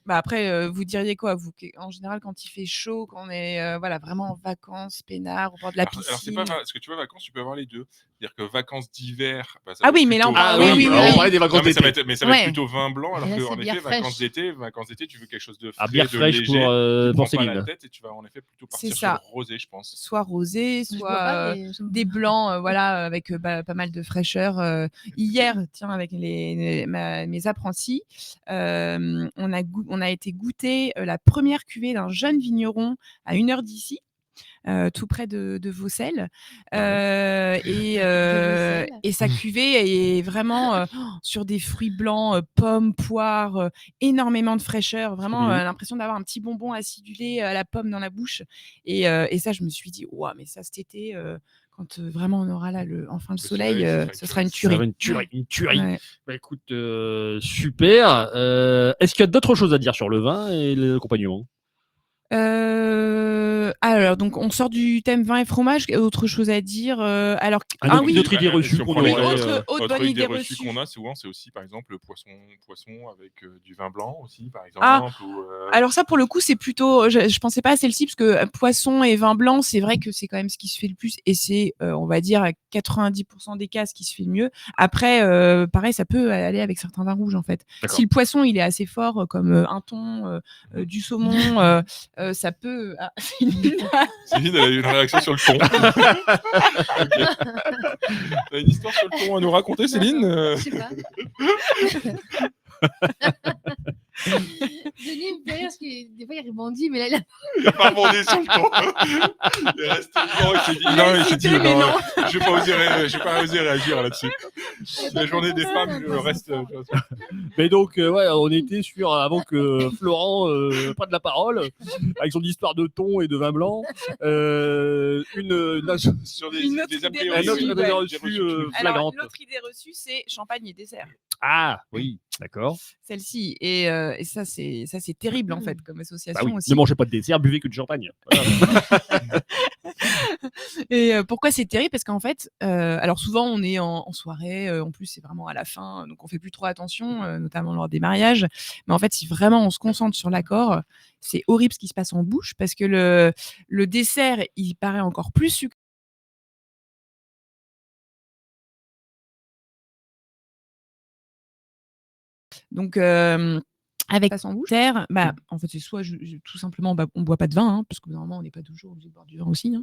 Après, vous diriez quoi, vous, en général, quand il fait chaud, quand on est vraiment en vacances, peinard, au bord de la piscine. Alors, c'est pas parce que tu vois, vacances, tu peux avoir les deux. C'est-à-dire que vacances d'hiver. Bah, mais là, on parle. On parlait des vacances d'été. Mais ça va être plutôt vin blanc, alors qu'en effet, vacances d'été, tu veux quelque chose de frais, bière fraîche pour Céline. la tête et tu vas en effet plutôt partir sur le rosé, je pense. Soit rosé, soit des blancs, avec pas mal de fraîcheur. Hier, tiens, avec mes apprentis, on a été goûter la première cuvée d'un jeune vigneron à 1 heure d'ici. Tout près de Vaucelles. Et sa cuvée est vraiment sur des fruits blancs, pommes, poires, énormément de fraîcheur. Vraiment l'impression d'avoir un petit bonbon acidulé à la pomme dans la bouche. Et ça, je me suis dit, mais ça, cet été, quand vraiment on aura là enfin le soleil, ce sera une tuerie. Une tuerie. Ouais. Bah, écoute, super. Est-ce qu'il y a d'autres choses à dire sur le vin et l'accompagnement ? Alors, donc, on sort du thème vin et fromage. Autre chose à dire D'autres idées reçues qu'on aurait. Autre idée reçue qu'on a souvent, c'est aussi, par exemple, le poisson avec du vin blanc aussi, par exemple. Alors ça, pour le coup, c'est plutôt... Je pensais pas à celle-ci, parce que poisson et vin blanc, c'est vrai que c'est quand même ce qui se fait le plus. Et c'est, on va dire, à 90% des cas, ce qui se fait le mieux. Après, pareil, ça peut aller avec certains vins rouges, en fait. D'accord. Si le poisson, il est assez fort, comme un thon, du saumon... ça peut. Céline, elle a eu une réaction sur le thon. Okay. T'as une histoire sur le thon à nous raconter, Céline ? Je sais pas. Denis me fait rire parce que des fois il rebondit, mais là il a pas rebondi sur le thon. Il est resté devant, il s'est dit non, je vais pas oser réagir là-dessus. La journée des femmes, je reste. Mais donc, on était sur, avant que Florent prenne la parole, avec son histoire de thon et de vin blanc, sur des a priori Alors, l'autre idée reçue, c'est champagne et dessert. Ah, oui, d'accord. Celle-ci. Et ça, c'est terrible, en fait, comme association Bah oui, aussi. ne mangez pas de dessert, buvez que du champagne. Voilà. Et pourquoi c'est terrible? Parce qu'en fait, alors souvent on est en soirée, en plus c'est vraiment à la fin, donc on fait plus trop attention, notamment lors des mariages. Mais en fait, si vraiment on se concentre sur l'accord, c'est horrible ce qui se passe en bouche parce que le dessert, il paraît encore plus sucré. Donc avec passe en bouche, bah, en fait, c'est soit tout simplement, bah, on boit pas de vin, hein, parce que normalement, on n'est pas toujours obligé de boire du vin aussi,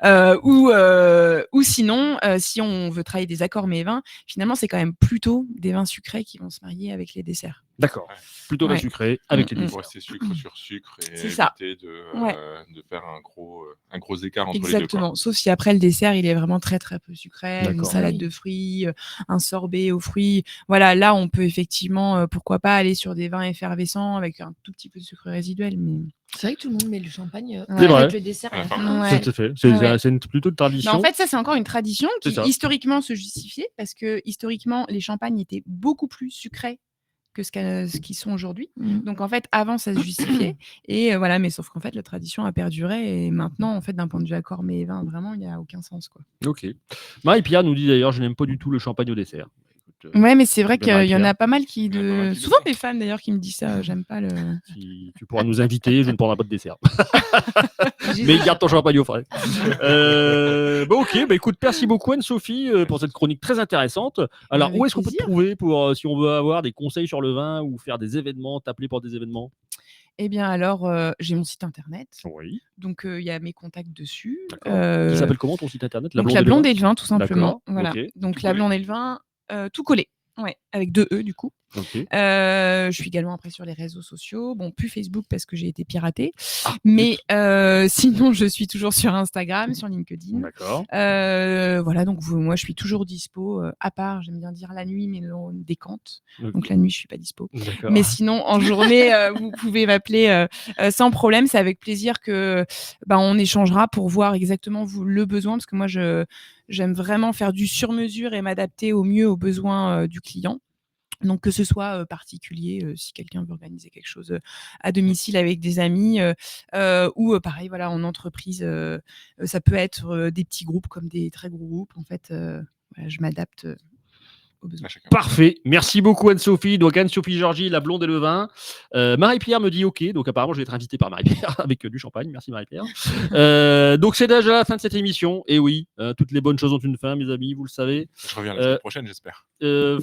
hein. Ou sinon, si on veut travailler des accords mets et vins, finalement, c'est quand même plutôt des vins sucrés qui vont se marier avec les desserts. D'accord. Plutôt Ouais. sucré avec les Pour desserts. rester sucre sur sucre et C'est ça. éviter Ouais. de faire un gros écart entre les deux. Exactement. Sauf si après le dessert, il est vraiment très très peu sucré, une D'accord. salade Oui. de fruits, un sorbet aux fruits. Voilà, là, on peut effectivement, pourquoi pas aller sur des vins effervescents avec un tout petit peu de sucre résiduel, mais C'est vrai que tout le monde met le champagne C'est vrai. avec le dessert à la fin. Ouais. Tout à fait. Ouais. C'est plutôt une Mais tradition. en fait, ça, c'est encore une tradition C'est qui ça. historiquement se justifiait parce que historiquement, les champagnes étaient beaucoup plus sucrés que ce qu'ils sont aujourd'hui. Donc en fait, avant, ça se justifiait. Et voilà, mais sauf qu'en fait, la tradition a perduré et maintenant, en fait, d'un point de vue accord mets et vin, vraiment, il n'y a aucun sens, quoi. Ok. Marie-Pierre nous dit d'ailleurs, je n'aime pas du tout le champagne au dessert. Écoute, Ouais, mais c'est vrai bien qu'il y en Marie-Pierre. a pas mal qui Il y en a pas mal qui le souvent font. des femmes d'ailleurs qui me disent ça, j'aime pas le. si tu pourras nous inviter, je ne prendrai pas de dessert. Mais garde ton champagne au frais. Bon, ok, bah écoute, merci beaucoup Anne-Sophie pour cette chronique très intéressante. Alors, Avec où est-ce qu'on peut te plaisir. trouver pour si on veut avoir des conseils sur le vin ou faire des événements, t'appeler pour des événements? Eh bien alors, j'ai mon site internet, Oui. donc il y a mes contacts dessus. D'accord. Qui s'appelle comment ton site internet? Donc La Blonde et le Vin, tout simplement. D'accord, Voilà. ok. Donc Tout La collé. Blonde et le Vin, tout collé. Ouais, avec 2 E du coup. Ok. Je suis également après sur les réseaux sociaux. Bon, plus Facebook parce que j'ai été piratée. Ah, Mais sinon, je suis toujours sur Instagram, sur LinkedIn. D'accord. Voilà, donc moi, je suis toujours dispo. À part, j'aime bien dire la nuit, mais on décante. Donc la nuit, je suis pas dispo. D'accord. Mais sinon, en journée, vous pouvez m'appeler sans problème. C'est avec plaisir que on échangera pour voir exactement le besoin, parce que moi, j'aime vraiment faire du sur-mesure et m'adapter au mieux aux besoins du client. Donc que ce soit particulier, si quelqu'un veut organiser quelque chose à domicile avec des amis, ou pareil, voilà, en entreprise, ça peut être des petits groupes comme des très gros groupes. En fait, voilà, je m'adapte aux besoins. À chacun. Parfait. Merci beaucoup Anne-Sophie. Donc Anne-Sophie Georgie, La Blonde et le Vin. Marie-Pierre me dit OK. Donc apparemment, je vais être invité par Marie-Pierre avec du champagne. Merci Marie-Pierre. Donc c'est déjà la fin de cette émission. Et oui, toutes les bonnes choses ont une fin, mes amis, vous le savez. Je reviens la semaine prochaine, j'espère.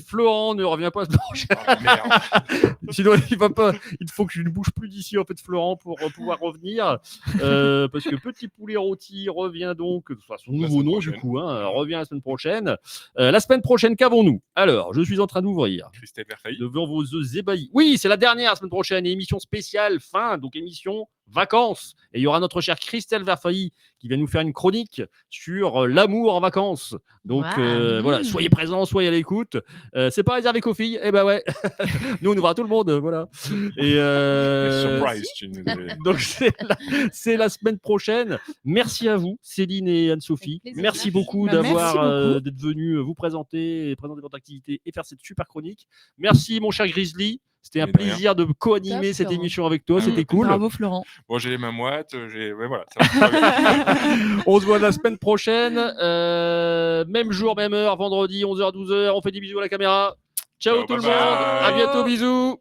Florent ne revient pas la semaine prochaine. Oh, merde. Sinon, il va pas. Il faut que je ne bouge plus d'ici, en fait, Florent, pour pouvoir revenir. Parce que Petit Poulet Rôti revient donc, enfin, son nouveau semaine nom, prochaine. du coup, revient la semaine prochaine. La semaine prochaine, qu'avons-nous? Alors, je suis en train d'ouvrir Christelle Verfailly. devant vos yeux ébahis. Oui, c'est la dernière la semaine prochaine, émission spéciale, fin, donc émission vacances. Et il y aura notre chère Christelle Verfailly qui va nous faire une chronique sur l'amour en vacances. Donc Wow. voilà, soyez présents, soyez à l'écoute. C'est pas réservé qu'aux filles. Eh ben ouais, nous on ouvre à tout le monde, voilà. Et Surprise, tu nous avais- donc c'est la semaine prochaine. Merci à vous, Céline et Anne-Sophie. Avec plaisir. Merci beaucoup Bah, merci d'avoir beaucoup. d'être venu vous présenter votre activité et faire cette super chronique. Merci mon cher Grizzly. C'était un Mais de rien. plaisir de co-animer Top, cette Florent. émission avec toi. C'était cool. Bravo Florent. Bon, j'ai les mains moites, ouais, voilà. Ça va. On se voit la semaine prochaine. Même jour, même heure, vendredi, 11h, 12h. On fait des bisous à la caméra. Ciao Ciao, tout le bye monde. bye. À bientôt, bisous.